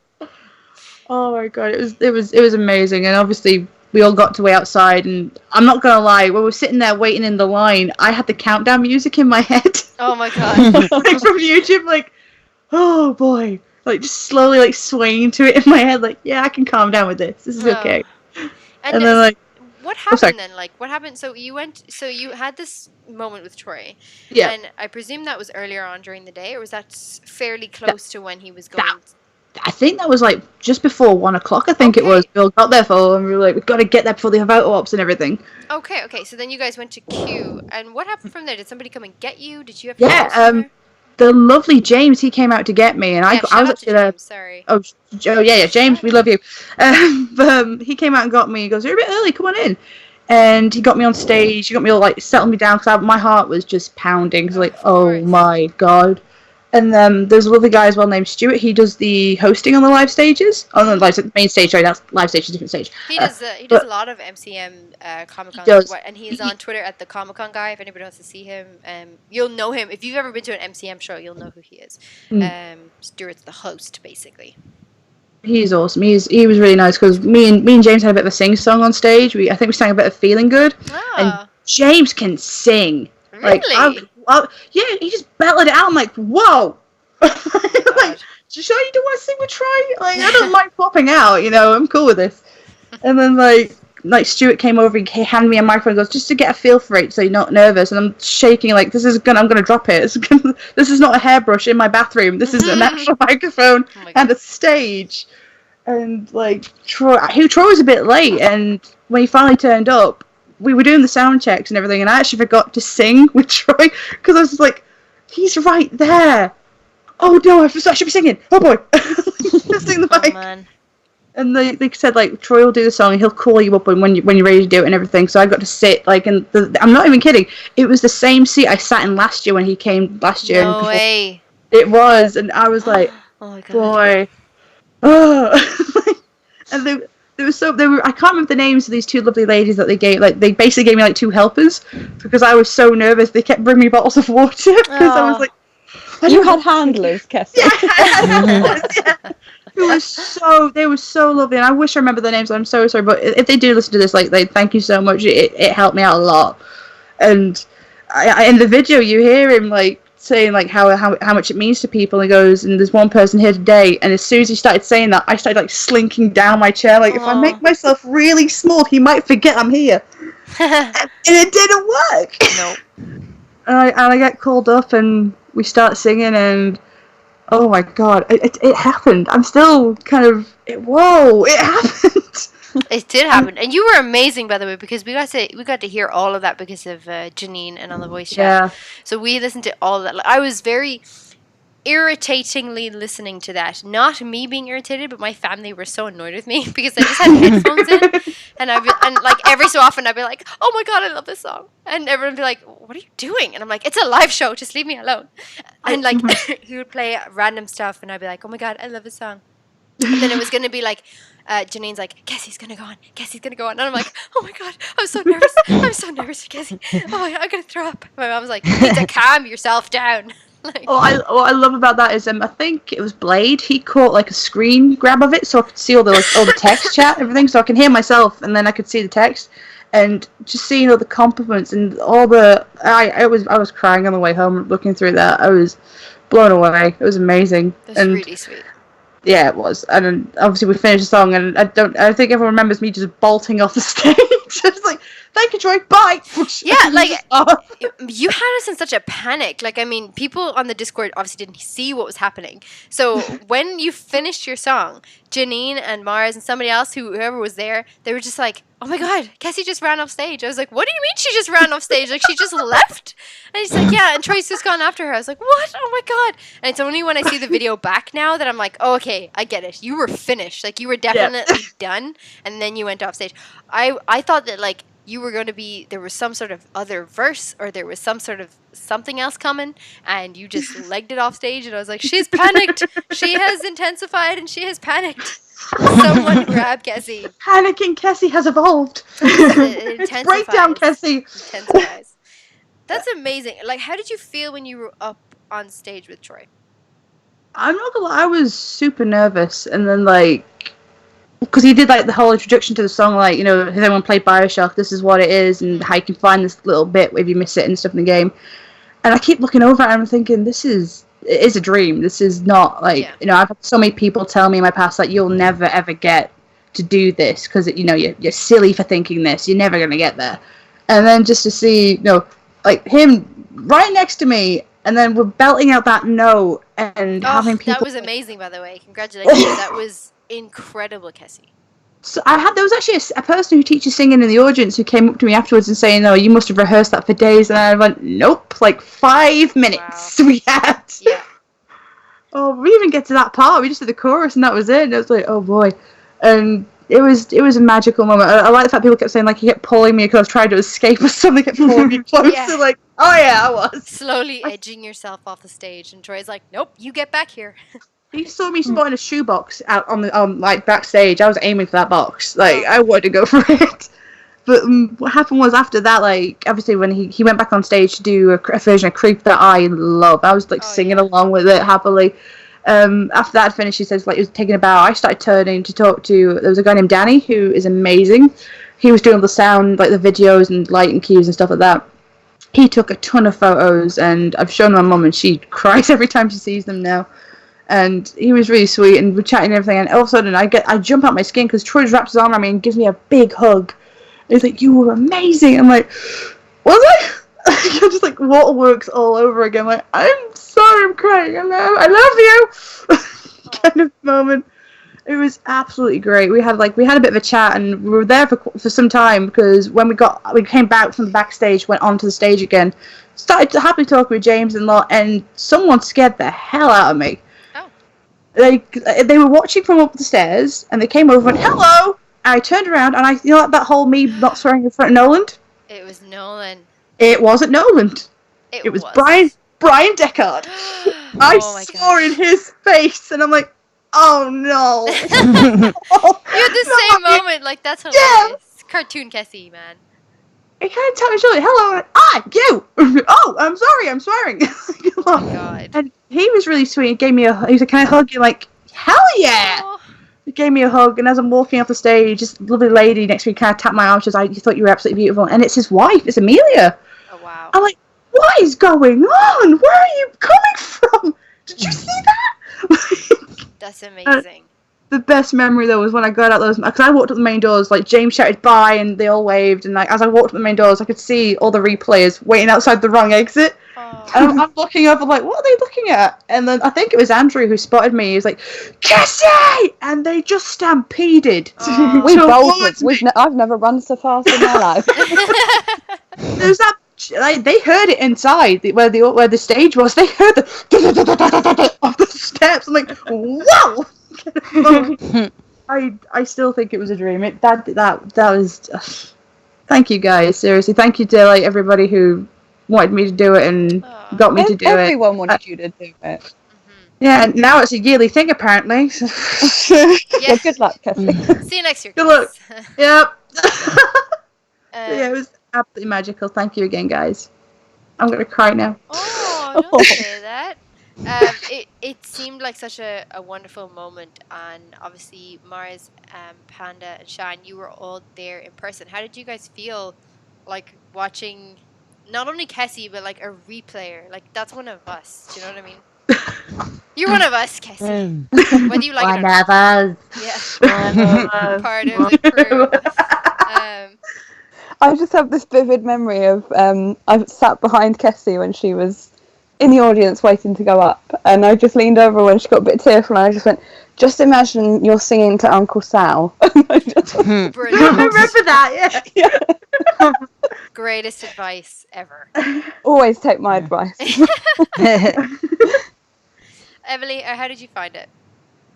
Oh my god, it was amazing, and obviously we all got to wait outside. And I'm not gonna lie, when we were sitting there waiting in the line, I had the countdown music in my head. Oh my god! Like from YouTube, like, oh boy, like just slowly like swaying to it in my head, like, yeah, I can calm down with this. This is okay. And then like. What happened then? Like, what happened? So you had this moment with Troy. Yeah. And I presume that was earlier on during the day, or was that fairly close to when he was going? I think that was like just before 1 o'clock. I think it was. We all got there and we were like, we've got to get there before they have auto ops and everything. Okay. So then you guys went to queue, and what happened from there? Did somebody come and get you? Did you have to the lovely James, he came out to get me, and I was actually there. Sorry. Oh yeah, James, we love you. He came out and got me. He goes, "You're a bit early. Come on in." And he got me on stage. He got me all like settled me down because my heart was just pounding. Cause like, oh my god, And there's a lovely guy as well named Stuart. He does the hosting on the live stages. On the main stage, sorry, that's live stage, different stage. He does a lot of MCM Comic Con, and he is on Twitter at the Comic Con guy. If anybody wants to see him, you'll know him. If you've ever been to an MCM show, you'll know who he is. Stuart's the host, basically. He's awesome. He was really nice because me and James had a bit of a sing song on stage. I think we sang a bit of "Feeling Good," and James can sing. Really? Yeah, he just belted it out. I'm like, whoa! Like, sure you don't want to sing with Troy? Like, I don't mind popping out. I'm cool with this. And then like Stuart came over, he handed me a microphone, and goes, just to get a feel for it, so you're not nervous. And I'm shaking like, I'm gonna drop it. This is not a hairbrush in my bathroom. This is an actual microphone and a stage. And like Troy was a bit late, and when he finally turned up, we were doing the sound checks and everything, and I actually forgot to sing with Troy because I was just like, he's right there. Oh no, I should be singing. Oh boy, sing the mic. Man. And they said like Troy will do the song and he'll call you up when you're ready to do it and everything. So I got to sit and I'm not even kidding. It was the same seat I sat in last year when he came last year. No way. It was, and I was like, oh my god, boy. Oh. And they were I can't remember the names of these two lovely ladies that they gave. Like they basically gave me like two helpers because I was so nervous. They kept bringing me bottles of water because I was like, you had handlers, Kessie. Yeah, yeah. They were so lovely, and I wish I remember their names. I'm so sorry, but if they do listen to this, thank you so much. It helped me out a lot. And in the video, you hear him saying how much it means to people. And he goes, and there's one person here today, and as soon as he started saying that, I started slinking down my chair. If I make myself really small, he might forget I'm here. And it didn't work. Nope. And I get called up, and we start singing, and oh my god, it happened. I'm still kind of whoa, it happened. It did happen, and you were amazing, by the way, because we got to hear all of that because of Janine and on the voice chat. Yeah. So we listened to all of that. I was very irritatingly listening to that. Not me being irritated, but my family were so annoyed with me because I just had headphones in, and every so often I'd be like, "Oh my god, I love this song," and everyone would be like, "What are you doing?" And I'm like, "It's a live show, just leave me alone." And he would play random stuff, and I'd be like, "Oh my god, I love this song." And then it was gonna be Janine's like, Kessie's gonna go on, and I'm like, oh my god, I'm so nervous for Kessie. Oh, I'm gonna throw up. My mom was like, you need to calm yourself down. What I love about that is I think it was Blade. He caught a screen grab of it, so I could see all the text chat, everything, so I can hear myself, and then I could see the text, and just seeing all the compliments and all the I was crying on the way home looking through that. I was blown away. It was amazing. That's really sweet. Yeah, it was. And then obviously we finished the song, and I think everyone remembers me just bolting off the stage. Just thank you, Troy, bye! Yeah, you had us in such a panic. People on the Discord obviously didn't see what was happening. So when you finished your song, Janine and Mars and somebody else, whoever was there, they were just like, oh my god, Kessie just ran off stage. I was like, what do you mean she just ran off stage? She just left? And he's like, yeah, and Troy's just gone after her. I was like, what? Oh my god. And it's only when I see the video back now that I'm like, oh, okay, I get it. You were finished. You were definitely done, and then you went off stage. I thought that you were going to be, there was some sort of other verse, or there was some sort of something else coming, and you just legged it off stage, and I was like, she's panicked. She has intensified, and she has panicked. Someone grab Kessie. Panicking Kessie has evolved. It's breakdown Kessie. Intensifies. That's amazing. How did you feel when you were up on stage with Troy? I'm not gonna lie, I was super nervous, and then because he did the whole introduction to the song, has anyone played BioShock? This is what it is, and how you can find this little bit if you miss it and stuff in the game. And I keep looking over at him and thinking, it is a dream. This is not I've had so many people tell me in my past that you'll never ever get to do this because you're silly for thinking this. You're never gonna get there. And then just to see him right next to me, and then we're belting out that note and having people. That was amazing, by the way. Congratulations. That was incredible, Kessie. So there was actually a person who teaches singing in the audience who came up to me afterwards and saying, "No, you must have rehearsed that for days." And I went, "Nope, 5 minutes we had." Yeah. Oh, we didn't even get to that part. We just did the chorus and that was it. And it was like, oh boy, and it was a magical moment. I like the fact people kept saying he kept pulling me because I was trying to escape or something. Kept pulling me closer. Yeah. Oh yeah, I was. Slowly edging yourself off the stage, and Troy's like, "Nope, you get back here." He saw me spotting a shoebox out on the like backstage. I was aiming for that box. Like I wanted to go for it. But what happened was after that, like obviously when he went back on stage to do a version of Creep that I love, I was like singing along with it happily. After that finished, he says like he was taking a bow. I started turning to talk to. There was a guy named Danny who is amazing. He was doing the sound, like the videos and lighting cues and stuff like that. He took a ton of photos, and I've shown my mum, and she cries every time she sees them now. And he was really sweet, and we're chatting and everything. And all of a sudden, I jump out my skin because Troy's wrapped his arm around me and gives me a big hug. And he's like, "You were amazing." I'm like, "Was I?" I'm just like waterworks all over again. Like, I'm sorry, I'm crying. I love you. Kind of moment. It was absolutely great. We had a bit of a chat, and we were there for some time because when we came back from the backstage, went onto the stage again, started to happily talk with James and lot, and someone scared the hell out of me. Oh. They were watching from up the stairs, and they came over and went, "Hello." And I turned around, and that whole me not swearing in front of Noland. It was Nolan. It wasn't Noland. It was Brian Deckard. I saw in his face, and I'm like, "Oh no!" You had the same moment. Like that's hilarious. Cartoon Kessie, man. He kind of tapped my shoulder. "Hello." You. "Oh, I'm sorry. I'm swearing." Oh my god. And he was really sweet. He gave me he was like, "Can I hug you?" Like, hell yeah. Oh. He gave me a hug, and as I'm walking off the stage, this lovely lady next to me kind of tapped my arm. She was like, "You thought you were absolutely beautiful." And it's his wife. It's Amelia. Oh wow. I'm like, "What is going on? Where are you coming from? Did you see that?" That's amazing. The best memory though was when I got out those, because I walked up the main doors, like James shouted bye and they all waved, and like as I walked up the main doors I could see all the replayers waiting outside the wrong exit. And I'm looking over like, what are they looking at? And then I think it was Andrew who spotted me. He was like, "Kessie!" And they just stampeded. We both. I've never run so fast in my life. There's that. Like, they heard it inside where the stage was. They heard the of the steps. I'm like, whoa! I still think it was a dream. That was. Thank you guys. Seriously, thank you to like everybody who wanted me to do it and got me to do it. Everyone wanted you to do it. Mm-hmm. Yeah, and now it's a yearly thing apparently. Yeah. Good luck, Kessie. See you next year. Good luck. Yep. Yeah, it was absolutely magical. Thank you again, guys. I'm gonna cry now. Oh, don't say that. It seemed like such a wonderful moment, and obviously Mars, Panda, and Sian, you were all there in person. How did you guys feel, like watching, not only Kessie but like a replayer? Like that's one of us. Do you know what I mean? You're one of us, Kessie. Whether you like it or not. One of us. Yeah. Part of the crew. I just have this vivid memory of I sat behind Kessie when she was in the audience waiting to go up, and I just leaned over when she got a bit tearful, and I just went, "Just imagine you're singing to Uncle Sal." Brilliant. I remember that, yeah. Greatest advice ever. Always take my advice. Emily, how did you find it?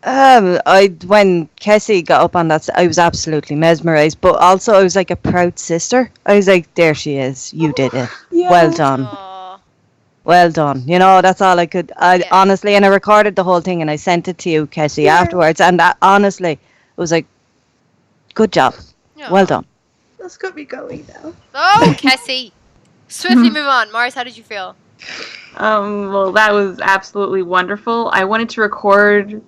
When Kessie got up on that, I was absolutely mesmerised, but also I was like a proud sister. I was like, there she is, you did it. Yeah. Well done. Aww. Well done. You know, that's all I could. Honestly, and I recorded the whole thing and I sent it to you, Kessie, afterwards. And that, honestly, it was like, good job. Aww. Well done. That's got me going now. Oh, Kessie. Swiftly move on. Mars, how did you feel? Well, that was absolutely wonderful. I wanted to record it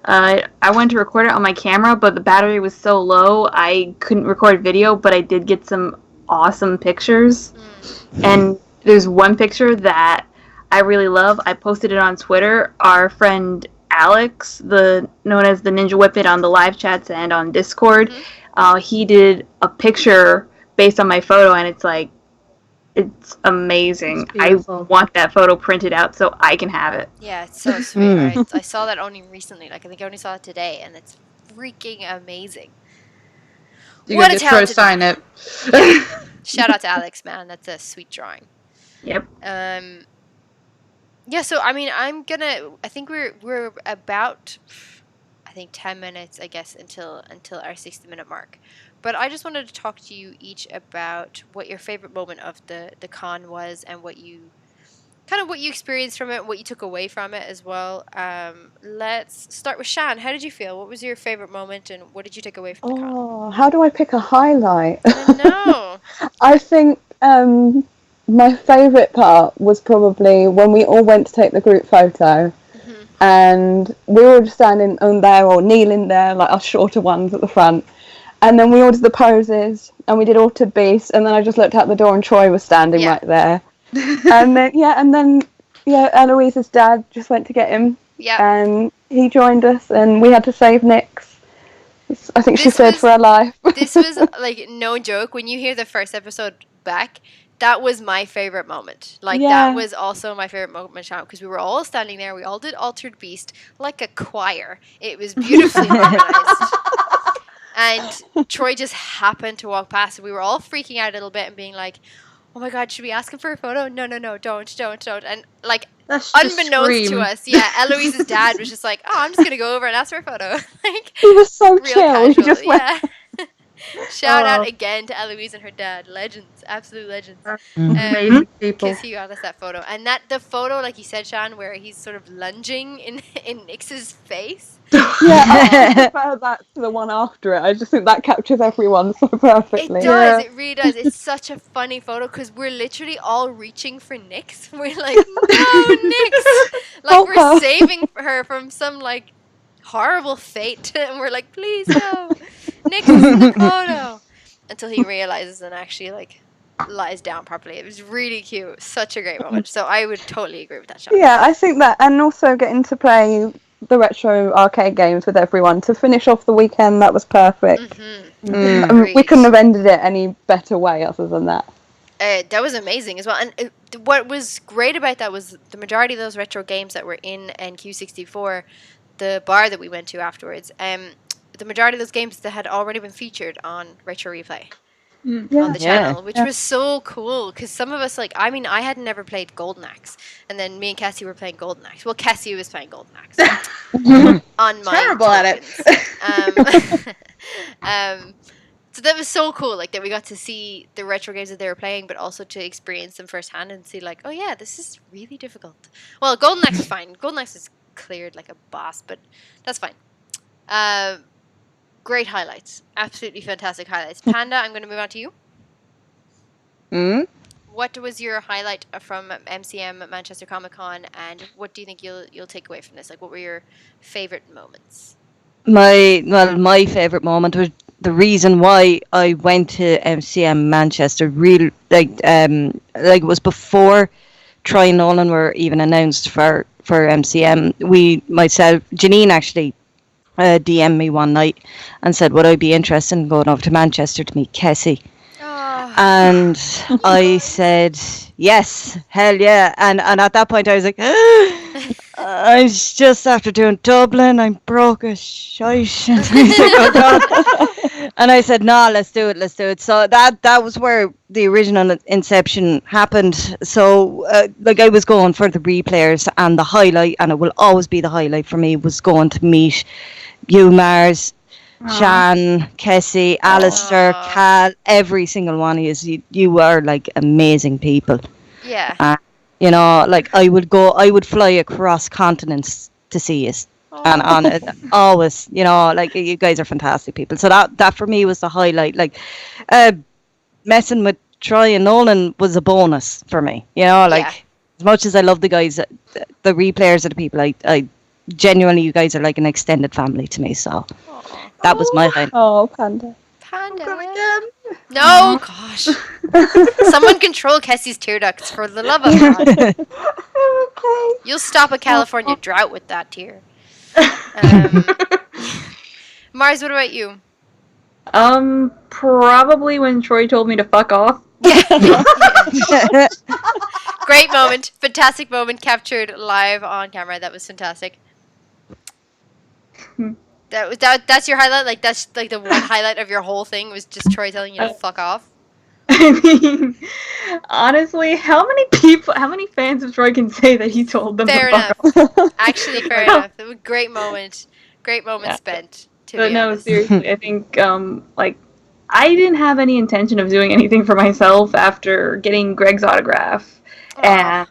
on my camera, but the battery was so low I couldn't record video, but I did get some awesome pictures. And there's one picture that I really love. I posted it on Twitter. Our friend Alex, known as the Ninja Whippet on the live chats and on Discord, he did a picture based on my photo, and it's amazing. I want that photo printed out so I can have it. Yeah, it's so sweet. Right? I saw that only recently. Like I think I only saw it today, and it's freaking amazing. What a talented sign it. Yeah. Shout out to Alex, man. That's a sweet drawing. Yep. Yeah. So I mean, I think we're about, I think 10 minutes, I guess, until our 60-minute mark. But I just wanted to talk to you each about what your favorite moment of the con was, and what you experienced from it, what you took away from it as well. Let's start with Shan. How did you feel? What was your favorite moment, and what did you take away from the con? Oh, how do I pick a highlight? I know. I think my favourite part was probably when we all went to take the group photo, and we were all just standing on there or kneeling there, like us shorter ones at the front. And then we all did the poses, and we did Altered Beast, and then I just looked out the door and Troy was standing right there. and then Eloise's dad just went to get him. Yeah. And he joined us, and we had to save Nyx. I think she feared for her life. This was, like, no joke. When you hear the first episode back, that was my favorite moment. Like, that was also my favorite moment, because we were all standing there. We all did Altered Beast like a choir. It was beautifully organized. And Troy just happened to walk past, and we were all freaking out a little bit and being like, oh my God, should we ask him for a photo? No, don't. And, like, unbeknownst to us, Eloise's dad was just like, oh, I'm just going to go over and ask for a photo. Like, he was so chill. He just went. Shout out again to Eloise and her dad. Legends. Absolute legends. Amazing people. Because he got us that photo. And the photo, like you said, Shan, where he's sort of lunging in Nyx's face. I prefer that to the one after it. I just think that captures everyone so perfectly. It does. It really does. It's such a funny photo, because we're literally all reaching for Nyx. We're like, no, Nyx! Like, we're saving her from some, like, horrible fate. And we're like, please, no. Nyx is in the photo. Until he realizes and actually, like, lies down properly. It was really cute. Such a great moment. So I would totally agree with that, Sean. Yeah, I think that, and also getting to play the retro arcade games with everyone to finish off the weekend, that was perfect. We couldn't have ended it any better way other than that. That was amazing as well. And what was great about that was the majority of those retro games that were in NQ64, the bar that we went to afterwards, the majority of those games that had already been featured on Retro Replay on the channel, which was so cool, because some of us, like, I mean, I had never played Golden Axe, and then me and Kessie were playing Golden Axe. Well, Kessie was playing Golden Axe on my terrible tokens. At it. So that was so cool, like, that we got to see the retro games that they were playing, but also to experience them firsthand and see, like, oh yeah, this is really difficult. Well, Golden Axe is fine. Golden Axe is cleared like a boss, but that's fine. Great highlights. Absolutely fantastic highlights. Panda, I'm going to move on to you. What was your highlight from MCM Manchester Comic Con, and what do you think you'll take away from this? Like, what were your favorite moments? My favorite moment was the reason why I went to MCM Manchester. Real it was before Troy and Nolan were even announced for MCM. Janine actually DM'd me one night and said, would I be interested in going over to Manchester to meet Kessie? And I said, yes, hell yeah. And at that point I was like, I was just after doing Dublin, I'm broke as shite. And I said, no, let's do it. So that was where the original inception happened. So I was going for the replayers, and the highlight, and it will always be the highlight for me, was going to meet you, Mars, Shan, Kessie, Alistair, Cal, every single one of you are like amazing people. Yeah. I would fly across continents to see you. And on it, always, you guys are fantastic people. So that for me was the highlight. Messing with Troy and Nolan was a bonus for me. As much as I love the guys, the replayers are the people I genuinely, you guys are like an extended family to me. So that was my highlight. Oh, Panda. No, gosh. Someone control Kessie's tear ducts, for the love of God. Okay. You'll stop a California drought with that tear. Mars, what about you? Probably when Troy told me to fuck off. Great moment. Fantastic moment captured live on camera. That was fantastic. That's your highlight? Like, that's like the one highlight of your whole thing was just Troy telling you to fuck off? I mean, honestly, how many fans of Troy can say that he told them fair to enough. fuck off? Actually, fair enough. It was a great moment. Great moment spent. But no, seriously, I think, I didn't have any intention of doing anything for myself after getting Greg's autograph and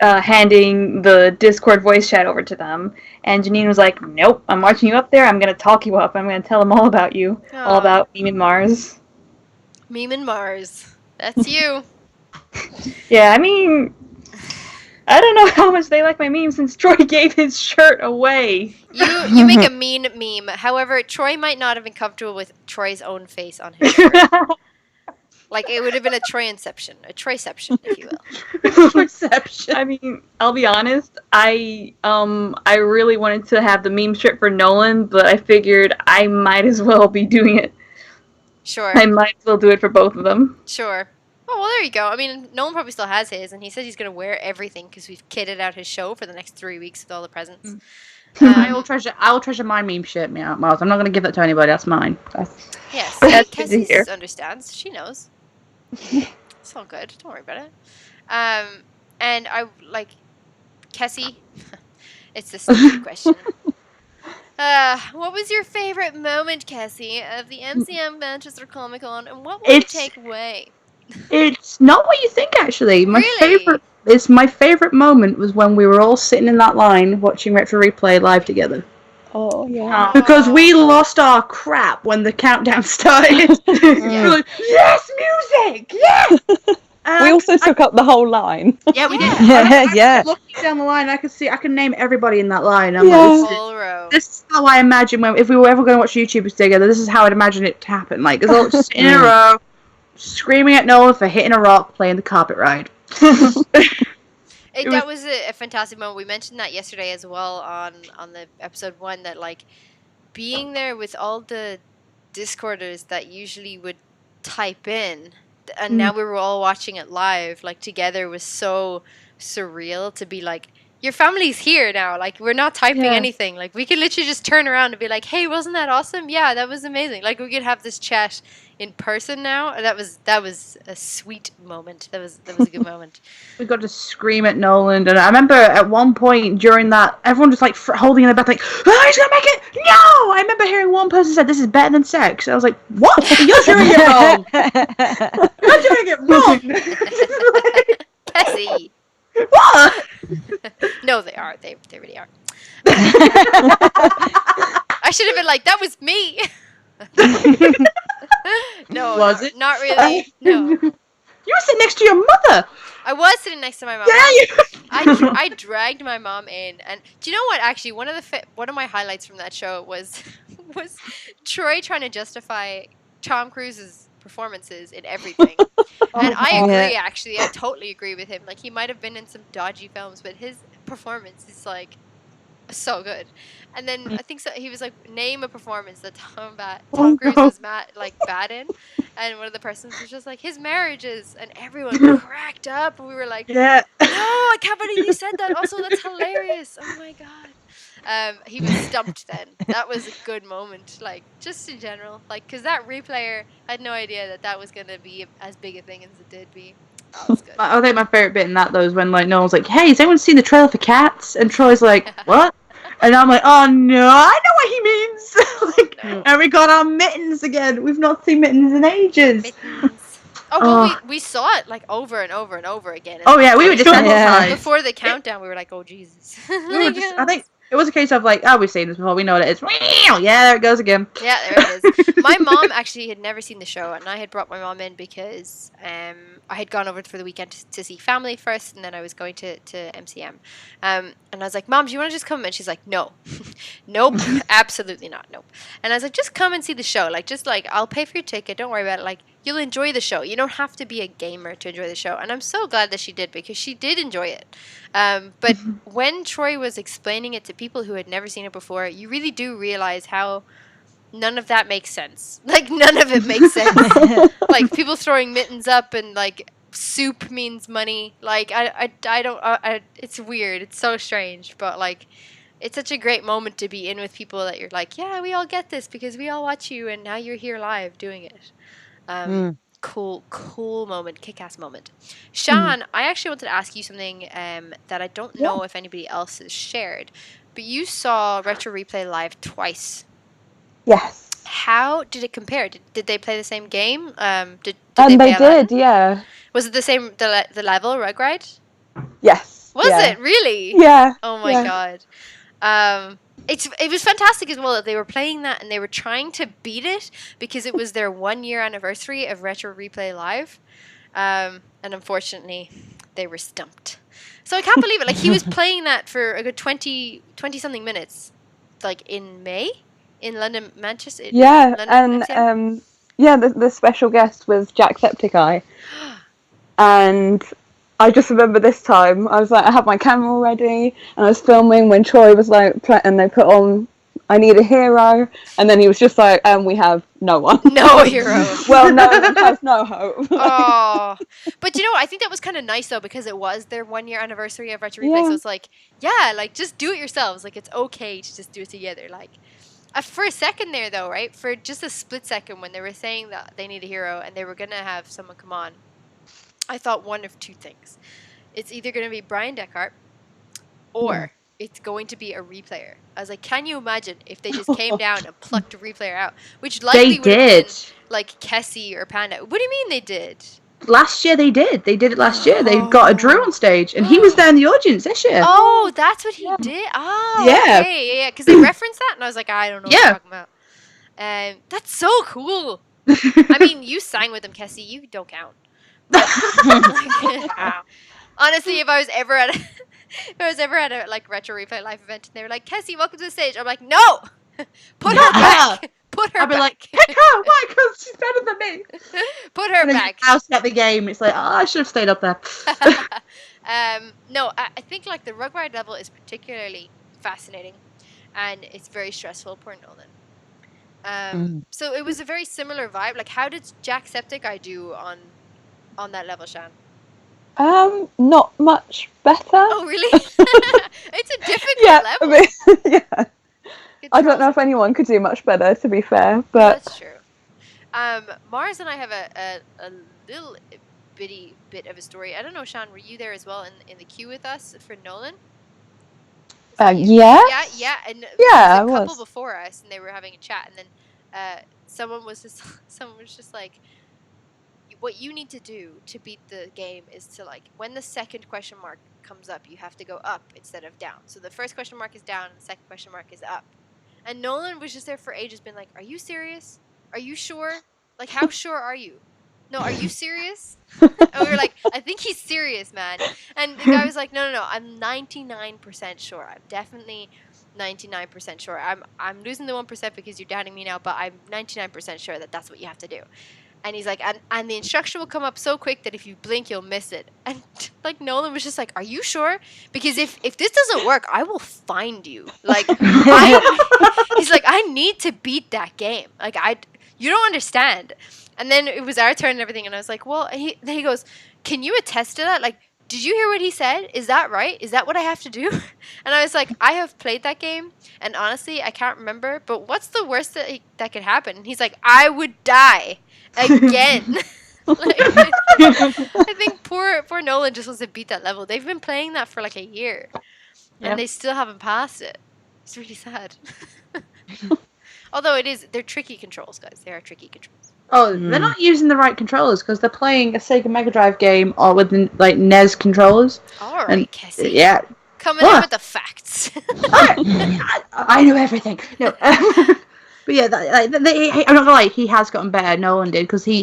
handing the Discord voice chat over to them. And Janine was like, "Nope, I'm watching you up there. I'm gonna talk you up. I'm gonna tell them all about you, all about Meme and Mars." Meme and Mars. That's you. Yeah, I mean, I don't know how much they like my meme since Troy gave his shirt away. You make a mean meme. However, Troy might not have been comfortable with Troy's own face on his shirt. Like, it would have been a Troy-inception. A Troyception, if you will. Perception. I mean, I'll be honest. I really wanted to have the meme shirt for Nolan, but I figured I might as well be doing it. Sure. I might as well do it for both of them. Sure. Oh, well, there you go. I mean, Nolan probably still has his, and he says he's going to wear everything because we've kitted out his show for the next 3 weeks with all the presents. I will treasure my meme shirt, Miles. I'm not going to give that to anybody. That's mine. Yes. That's Kessie easier. understands. She knows. It's all good. Don't worry about it. And I, like, Kessie, it's a stupid question. What was your favorite moment, Kessie, of the MCM Manchester Comic Con, and what will you take away? It's not what you think, actually. My Really? favorite moment was when we were all sitting in that line watching Retro Replay live together. Oh, yeah. Because we lost our crap when the countdown started. We were like, yes, music! Yes! We also took up the whole line. Yeah, we did. Yeah. Looking down the line, I could name everybody in that line. I'm Yeah. like, Whole row. this is how I imagine if we were ever going to watch YouTubers together. This is how I'd imagine it to happen. Like, it's all just in a row, screaming at Nolan for hitting a rock, playing the carpet ride. That was a fantastic moment. We mentioned that yesterday as well on the episode 1, that, like, being there with all the Discorders that usually would type in, and now we were all watching it live, like, together, was so surreal to be like, your family's here now. Like, we're not typing anything. Like, we could literally just turn around and be like, hey, wasn't that awesome? Yeah, that was amazing. Like, we could have this chat in person now. That was a sweet moment. That was a good moment. We got to scream at Nolan, and I remember at one point during that, everyone just like holding in their breath, like, "Oh, he's gonna make it!" No! I remember hearing one person said, "This is better than sex." I was like, "What? You're doing it wrong. You're doing it wrong." Kessie. What? No, they are. They really are. I should have been like, that was me. No, Was it? Not really. No. You were sitting next to your mother. I was sitting next to my mom. Yeah, you. I dragged my mom in, and do you know what? Actually, one of my highlights from that show was Troy trying to justify Tom Cruise's performances in everything. And I agree, actually. I totally agree with him. Like, he might have been in some dodgy films, but his performance is, like, so good. And then I think he was like, name a performance that Tom Cruise was bad in. And one of the persons was just like, his marriages. And everyone cracked up. And we were like, Yeah. no, I can't believe you said that. Also, that's hilarious. Oh, my God. He was stumped then. That was a good moment, like, just in general. Like, because that replayer had no idea that was going to be as big a thing as it did be. That was good. I think my favorite bit in that, though, is when, like, Nolan's like, "Hey, has anyone seen the trailer for Cats?" And Troy's like, "What?" And I'm like, "Oh, no, I know what he means." Like, and we got our mittens again. We've not seen mittens in ages. Mittens. Oh, well, we saw it, like, over and over and over again. Oh, yeah, we were desensitized. Before the countdown, we were like, oh, Jesus. I think it was a case of, like, oh, we've seen this before. We know what it is. Yeah, there it goes again. Yeah, there it is. My mom actually had never seen the show, and I had brought my mom in because I had gone over for the weekend to see family first, and then I was going to MCM. And I was like, Mom, do you want to just come? And she's like, no. Nope, absolutely not, nope. And I was like, just come and see the show. Like, just, like, I'll pay for your ticket. Don't worry about it. Like, you'll enjoy the show. You don't have to be a gamer to enjoy the show. And I'm so glad that she did, because she did enjoy it. But when Troy was explaining it to people who had never seen it before, you really do realize how none of that makes sense. Like, none of it makes sense. Like, people throwing mittens up and, like, soup means money. Like, I don't, it's weird. It's so strange. But, like, it's such a great moment to be in with people that you're like, yeah, we all get this because we all watch you and now you're here live doing it. Cool moment, kick-ass moment. Sian, I actually wanted to ask you something that I don't know if anybody else has shared, but you saw Retro Replay live twice. Yes. how did it compare? Did they play the same game? Did they play They Aladdin? did, yeah. Was it the same the level Rugride? Yes. Was yeah. it really? Yeah. Oh my yeah. god. It was fantastic as well that they were playing that and they were trying to beat it because it was their 1 year anniversary of Retro Replay Live. And unfortunately, they were stumped. So I can't believe it. Like, he was playing that for a good 20 something minutes, like in May in London, Manchester. Yeah, London, and MCM? the special guest was Jacksepticeye, and I just remember this time I was like, I had my camera ready and I was filming when Troy was like, and they put on "I Need a Hero," and then he was just like, we have no one. No hero. Well, no one has no hope. Oh, but you know, I think that was kind of nice though because it was their 1 year anniversary of Retro Replay. Yeah. So it's like, yeah, like just do it yourselves. Like it's okay to just do it together. Like for a second there though, right? For just a split second when they were saying that they need a hero and they were gonna have someone come on, I thought one of two things. It's either gonna be Brian Deckhart or it's going to be a replayer. I was like, can you imagine if they just came down and plucked a replayer out? Which likely would have been like Kessie or Panda. What do you mean they did? Last year they did. They did it last year. They got a Drew on stage, and he was there in the audience this year. Oh, that's what he did? Oh, Yeah. okay. Yeah, because they referenced that, and I was like, I don't know what Yeah. you're talking about. That's so cool. I mean, you sang with them, Kessie. You don't count. But, honestly, if I was ever at a like Retro Replay live event and they were like, Kessie, welcome to the stage, I'm like, no! Put her back! Put her I'd be back! like, pick her! Why? Because she's better than me. Put her And then back! House at the game. It's like, I should have stayed up there. No, I think like the Rugride level is particularly fascinating, and it's very stressful. Poor Nolan. So it was a very similar vibe. Like, how did Jacksepticeye do on that level, Shan? Not much better. Oh, really? It's a difficult level. I mean, yeah. I don't know if anyone could do much better, to be fair, but that's true. Mars and I have a little bitty bit of a story. I don't know, Sean, were you there as well in the queue with us for Nolan? yeah. Yeah, and Yeah, there was a couple was. before us, and they were having a chat, and then someone was just like, what you need to do to beat the game is to, like, when the second question mark comes up, you have to go up instead of down. So the first question mark is down, and the second question mark is up. And Nolan was just there for ages, been like, are you serious? Are you sure? Like, how sure are you? No, are you serious? And we were like, I think he's serious, man. And the guy was like, no, I'm 99% sure. I'm definitely 99% sure. I'm losing the 1% because you're doubting me now, but I'm 99% sure that that's what you have to do. And he's like, and the instruction will come up so quick that if you blink, you'll miss it. And like Nolan was just like, are you sure? Because if this doesn't work, I will find you. Like, he's like, I need to beat that game. Like, you don't understand. And then it was our turn and everything, and I was like, well, then he goes, can you attest to that? Like, did you hear what he said? Is that right? Is that what I have to do? And I was like, I have played that game, and honestly, I can't remember, but what's the worst that could happen? And he's like, I would die again. Like, I think poor Nolan just wants to beat that level. They've been playing that for like a year, and they still haven't passed it. It's really sad. Although they're tricky controls, guys. They are tricky controls. Oh, they're not using the right controllers because they're playing a Sega Mega Drive game or with like NES controllers. All right, Kessie. Yeah. Coming in with the facts. I know everything. No. But yeah, I'm not gonna lie, he has gotten better. Nolan did because he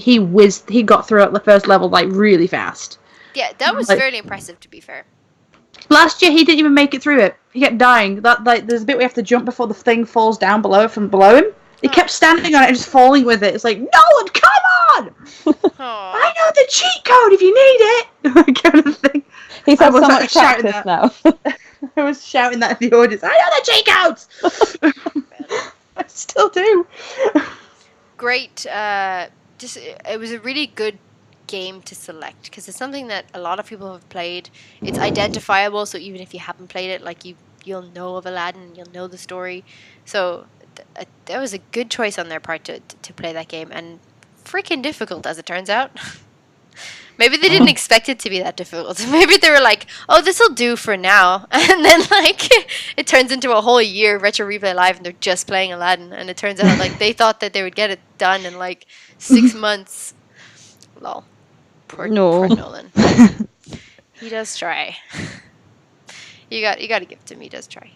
got through at the first level like really fast. Yeah, that was fairly impressive, to be fair. Last year he didn't even make it through it. He kept dying. There's a bit we have to jump before the thing falls down from below him. He kept standing on it and just falling with it. It's like, Nolan, come on! I know the cheat code if you need it. Kind of thing. He's had so much practice now. I was shouting that in the audience. I know the cheat codes. I still do. Great. It was a really good game to select because it's something that a lot of people have played. It's identifiable, so even if you haven't played it, like you'll know of Aladdin, you'll know the story. So that was a good choice on their part to play that game, and freaking difficult as it turns out. Maybe they didn't expect it to be that difficult. Maybe they were like, "Oh, this will do for now," and then like it turns into a whole year of Retro Replay Live, and they're just playing Aladdin, and it turns out like they thought that they would get it done in like 6 months. Lol. Poor Nolan. He does try. You got to give it to him. He does try.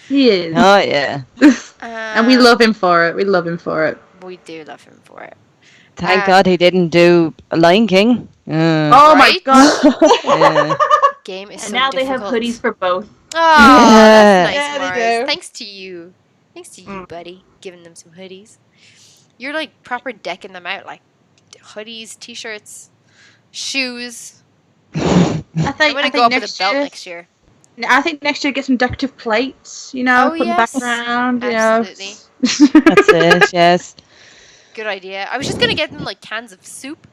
He is. Oh yeah. And we love him for it. We love him for it. We do love him for it. Thank God he didn't do Lion King. Oh my Right? god. Yeah. Game is And so now difficult. they have hoodies for both. Oh, that's nice, Yeah, they Mars. do. Thanks to you. Thanks to you, buddy. Giving them some hoodies. You're like proper decking them out, like hoodies, t-shirts, shoes. I I'm think gonna go up with a belt next year. I think next year get some decorative plates, you know, Oh, put them yes. back around, Absolutely. you know. That's it. Yes. Good idea. I was just gonna get them like cans of soup.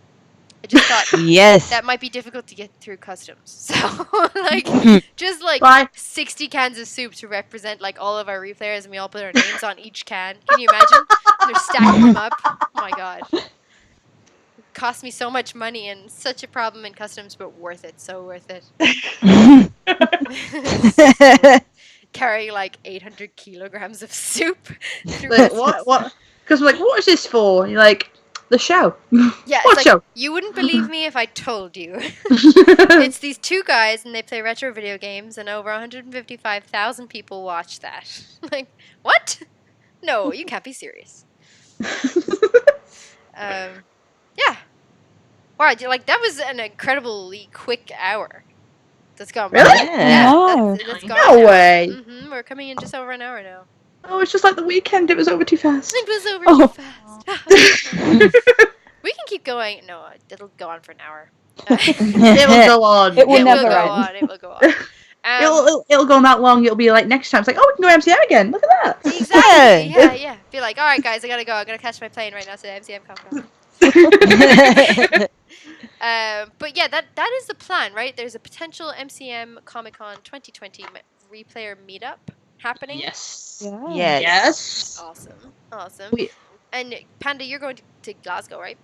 I just thought Yes. that might be difficult to get through customs. So like just like Bye. 60 cans of soup to represent like all of our replayers, and we all put our names on each can. Can you imagine? They're stacking them up. Oh my god. Cost me so much money and such a problem in customs, but worth it. So worth it. Carrying like 800 kilograms of soup. through Like, customs. what? Because we're like, what is this for? And you're like, the show. Yeah, What it's show? like, you wouldn't believe me if I told you. It's these two guys, and they play retro video games, and over 155,000 people watch that. Like, what? No, you can't be serious. Yeah. Wow, like that was an incredibly quick hour. That's gone. Really? by. Yeah, Wow. that's gone. No way. We're coming in just over an hour now. Oh, it's just like the weekend. It was over too fast. It was over Oh. too fast. We can keep going. No, it'll go on for an hour. It will go on. It will It never will go end. on. It will go on. It'll go on that long. It'll be like next time. It's like, oh, we can go MCM again. Look at that. Exactly. Yeah. Be like, all right, guys, I gotta go. I'm gonna catch my plane right now to MCM Comic Con. But yeah, that is the plan, right? There's a potential MCM Comic Con 2020 replayer meetup happening. Yes. Yeah. Yes. Yes. Awesome. We- And Panda, you're going to Glasgow, right?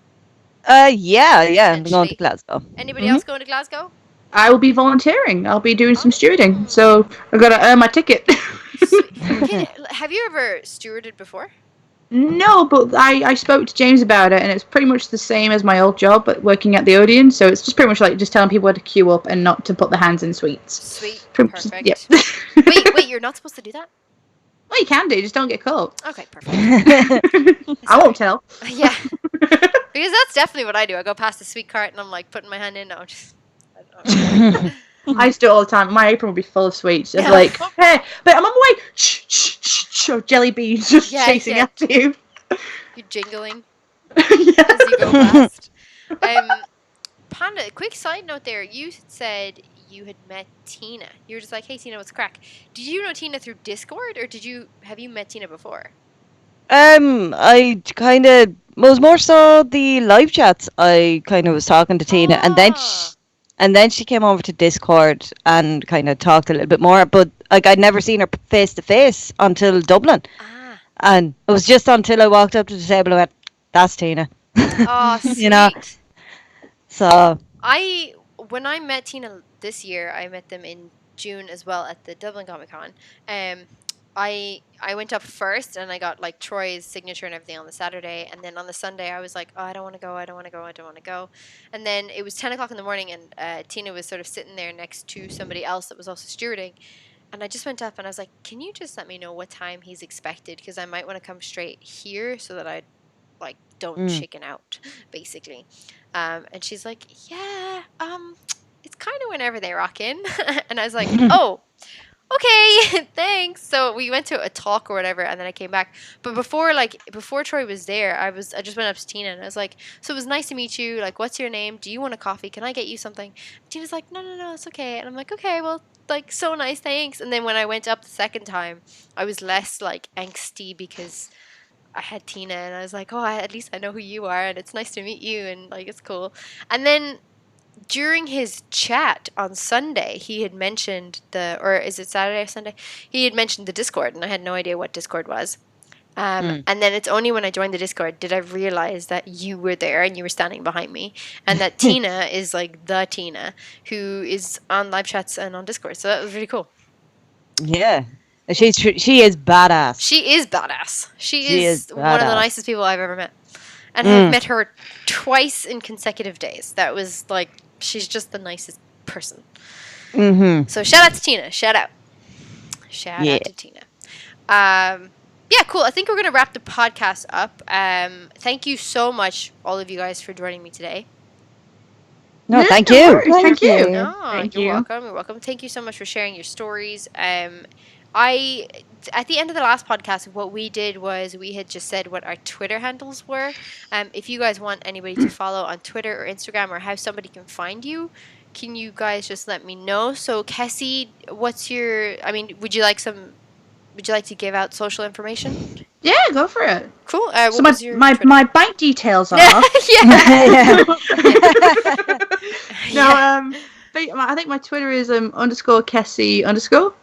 Yeah. I'm going Potentially. to Glasgow. Anybody else going to Glasgow? I will be volunteering. I'll be doing some Oh. stewarding. So I've got to earn my ticket. Have you ever stewarded before? No, but I spoke to James about it, and it's pretty much the same as my old job, but working at the Odeon. So it's just pretty much like just telling people where to queue up and not to put their hands in sweets. Sweet. Pretty much- Perfect. Yep. Wait, you're not supposed to do that? Well, you can do, just don't get caught. Okay, perfect. I won't tell. Yeah. Because that's definitely what I do. I go past the sweet cart and I'm like putting my hand in. No, I'm just. I don't know. I used to do it all the time. My apron would be full of sweets. I'd be Yeah. like, hey, but I'm on my way. Shh, jelly beans just Yeah, chasing yeah. after you. You're jingling Yeah. as you go past. Panda, quick side note there. You said you had met Tina. You were just like, hey, Tina, what's crack? Did you know Tina through Discord, or have you met Tina before? I kind of was more so the live chats. I kind of was talking to Tina, and then she came over to Discord and kind of talked a little bit more. But like I'd never seen her face to face until Dublin, and it was just until I walked up to the table and went, "That's Tina." Oh, sweet. You know. So When I met Tina this year, I met them in June as well at the Dublin Comic Con. I went up first and I got like Troy's signature and everything on the Saturday, and then on the Sunday I was like, oh, I don't want to go. And then it was 10 o'clock in the morning, and Tina was sort of sitting there next to somebody else that was also stewarding, and I just went up and I was like, can you just let me know what time he's expected, because I might want to come straight here so that I like don't chicken out, basically. And she's like, yeah, it's kind of whenever they rock in. And I was like, oh, okay, thanks. So we went to a talk or whatever, and then I came back. But before Troy was there, I just went up to Tina and I was like, so it was nice to meet you. Like, what's your name? Do you want a coffee? Can I get you something? And Tina's like, no, it's okay. And I'm like, okay, well, like, so nice, thanks. And then when I went up the second time, I was less like angsty because I had Tina, and I was like, oh, at least I know who you are, and it's nice to meet you, and like it's cool. And then during his chat on Sunday, he had mentioned or is it Saturday or Sunday? He had mentioned the Discord, and I had no idea what Discord was. And then it's only when I joined the Discord did I realize that you were there and you were standing behind me, and that Tina is like the Tina who is on live chats and on Discord. So that was really cool. Yeah. She is badass. She is badass. She She is is one of the badass. nicest people I've ever met. And I've met her twice in consecutive days. That was like, she's just the nicest person. Mm-hmm. So shout out to Tina. Shout out to Tina. Yeah, cool. I think we're going to wrap the podcast up. Thank you so much, all of you guys, for joining me today. No, Yeah, thank no you. worries. Thank you. No, Thank you're you. welcome. You're welcome. Thank you so much for sharing your stories. At the end of the last podcast, what we did was we had just said what our Twitter handles were. If you guys want anybody to follow on Twitter or Instagram, or how somebody can find you, can you guys just let me know? So, Kessie, would you like to give out social information? Yeah, go for it. Cool. So What was your my Twitter? my bank details are. Yeah. No, I think my Twitter is _Kessie_. And Underscore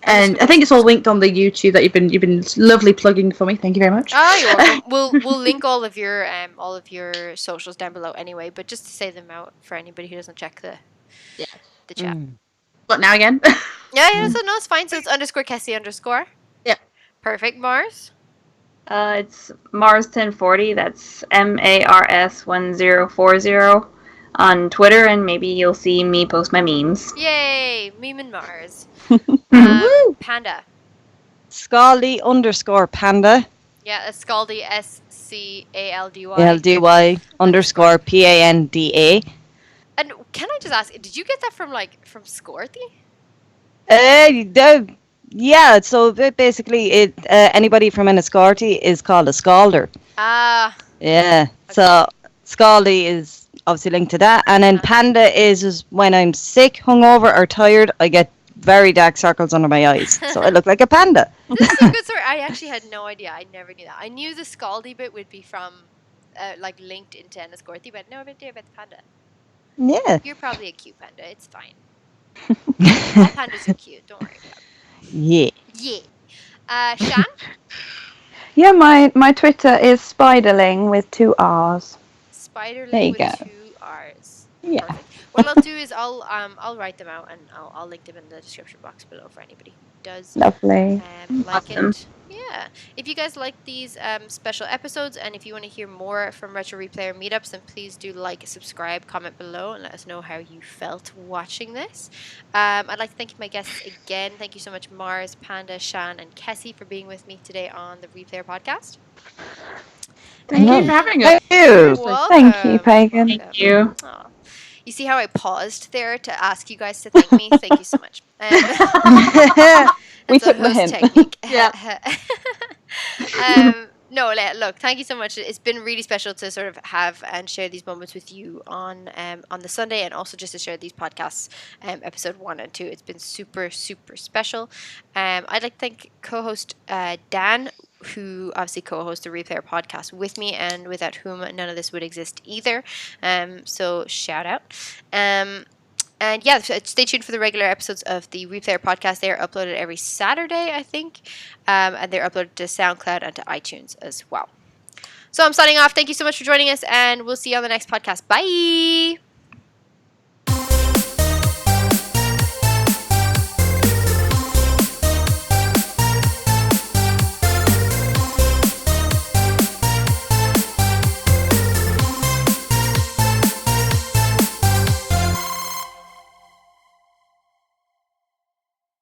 I think it's all linked on the YouTube that you've been lovely plugging for me. Thank you very much. Oh, you're welcome. We'll link all of your socials down below anyway, but just to say them out for anybody who doesn't check the chat. But now again. Yeah, so no, it's fine. So it's _Kessie_. Yeah. Perfect. Mars. It's Mars1040. That's MARS1040 on Twitter, and maybe you'll see me post my memes. Yay! Meme and Mars. Panda. Scaldy_Panda. Yeah, that's Scaldy, SCALDY. LDY _PANDA. And can I just ask, did you get that from Scorty? Yeah, so basically, anybody from Enniscorthy is called a scalder. Ah. Yeah, so Scaldy is obviously linked to that. And then Panda is when I'm sick, hungover, or tired, I get very dark circles under my eyes. So I look like a panda. This is a good story. I actually had no idea. I never knew that. I knew the Scaldy bit would be from, linked into Enniscorthy, but no idea about the panda. Yeah. You're probably a cute panda. It's fine. All pandas are cute. Don't worry about it. Yeah. Yeah. Shan? Yeah, my Twitter is Spiderling with 2 R's. Spiderling There you with go. 2 R's. Yeah. Perfect. What I'll do is I'll write them out and I'll link them in the description box below for anybody who does Lovely. like Awesome. it. Yeah. If you guys like these special episodes, and if you want to hear more from Retro Replayer meetups, then please do like, subscribe, comment below, and let us know how you felt watching this. I'd like to thank my guests again. Thank you so much, Mars, Panda, Shan, and Kessie, for being with me today on the Replayer podcast. Thank you for having us. Thank you. Thank you, Pagan. Thank you. Aw. You see how I paused there to ask you guys to thank me? Thank you so much. We That's a took the host hint. technique. Yeah. No, look, thank you so much. It's been really special to sort of have and share these moments with you on the Sunday, and also just to share these podcasts, episode 1 and 2. It's been super, super special. I'd like to thank co-host Dan, who obviously co-hosts the Replayer podcast with me, and without whom none of this would exist either. So shout out. And yeah, stay tuned for the regular episodes of the Replayer podcast. They are uploaded every Saturday, I think. And they're uploaded to SoundCloud and to iTunes as well. So I'm signing off. Thank you so much for joining us, and we'll see you on the next podcast. Bye!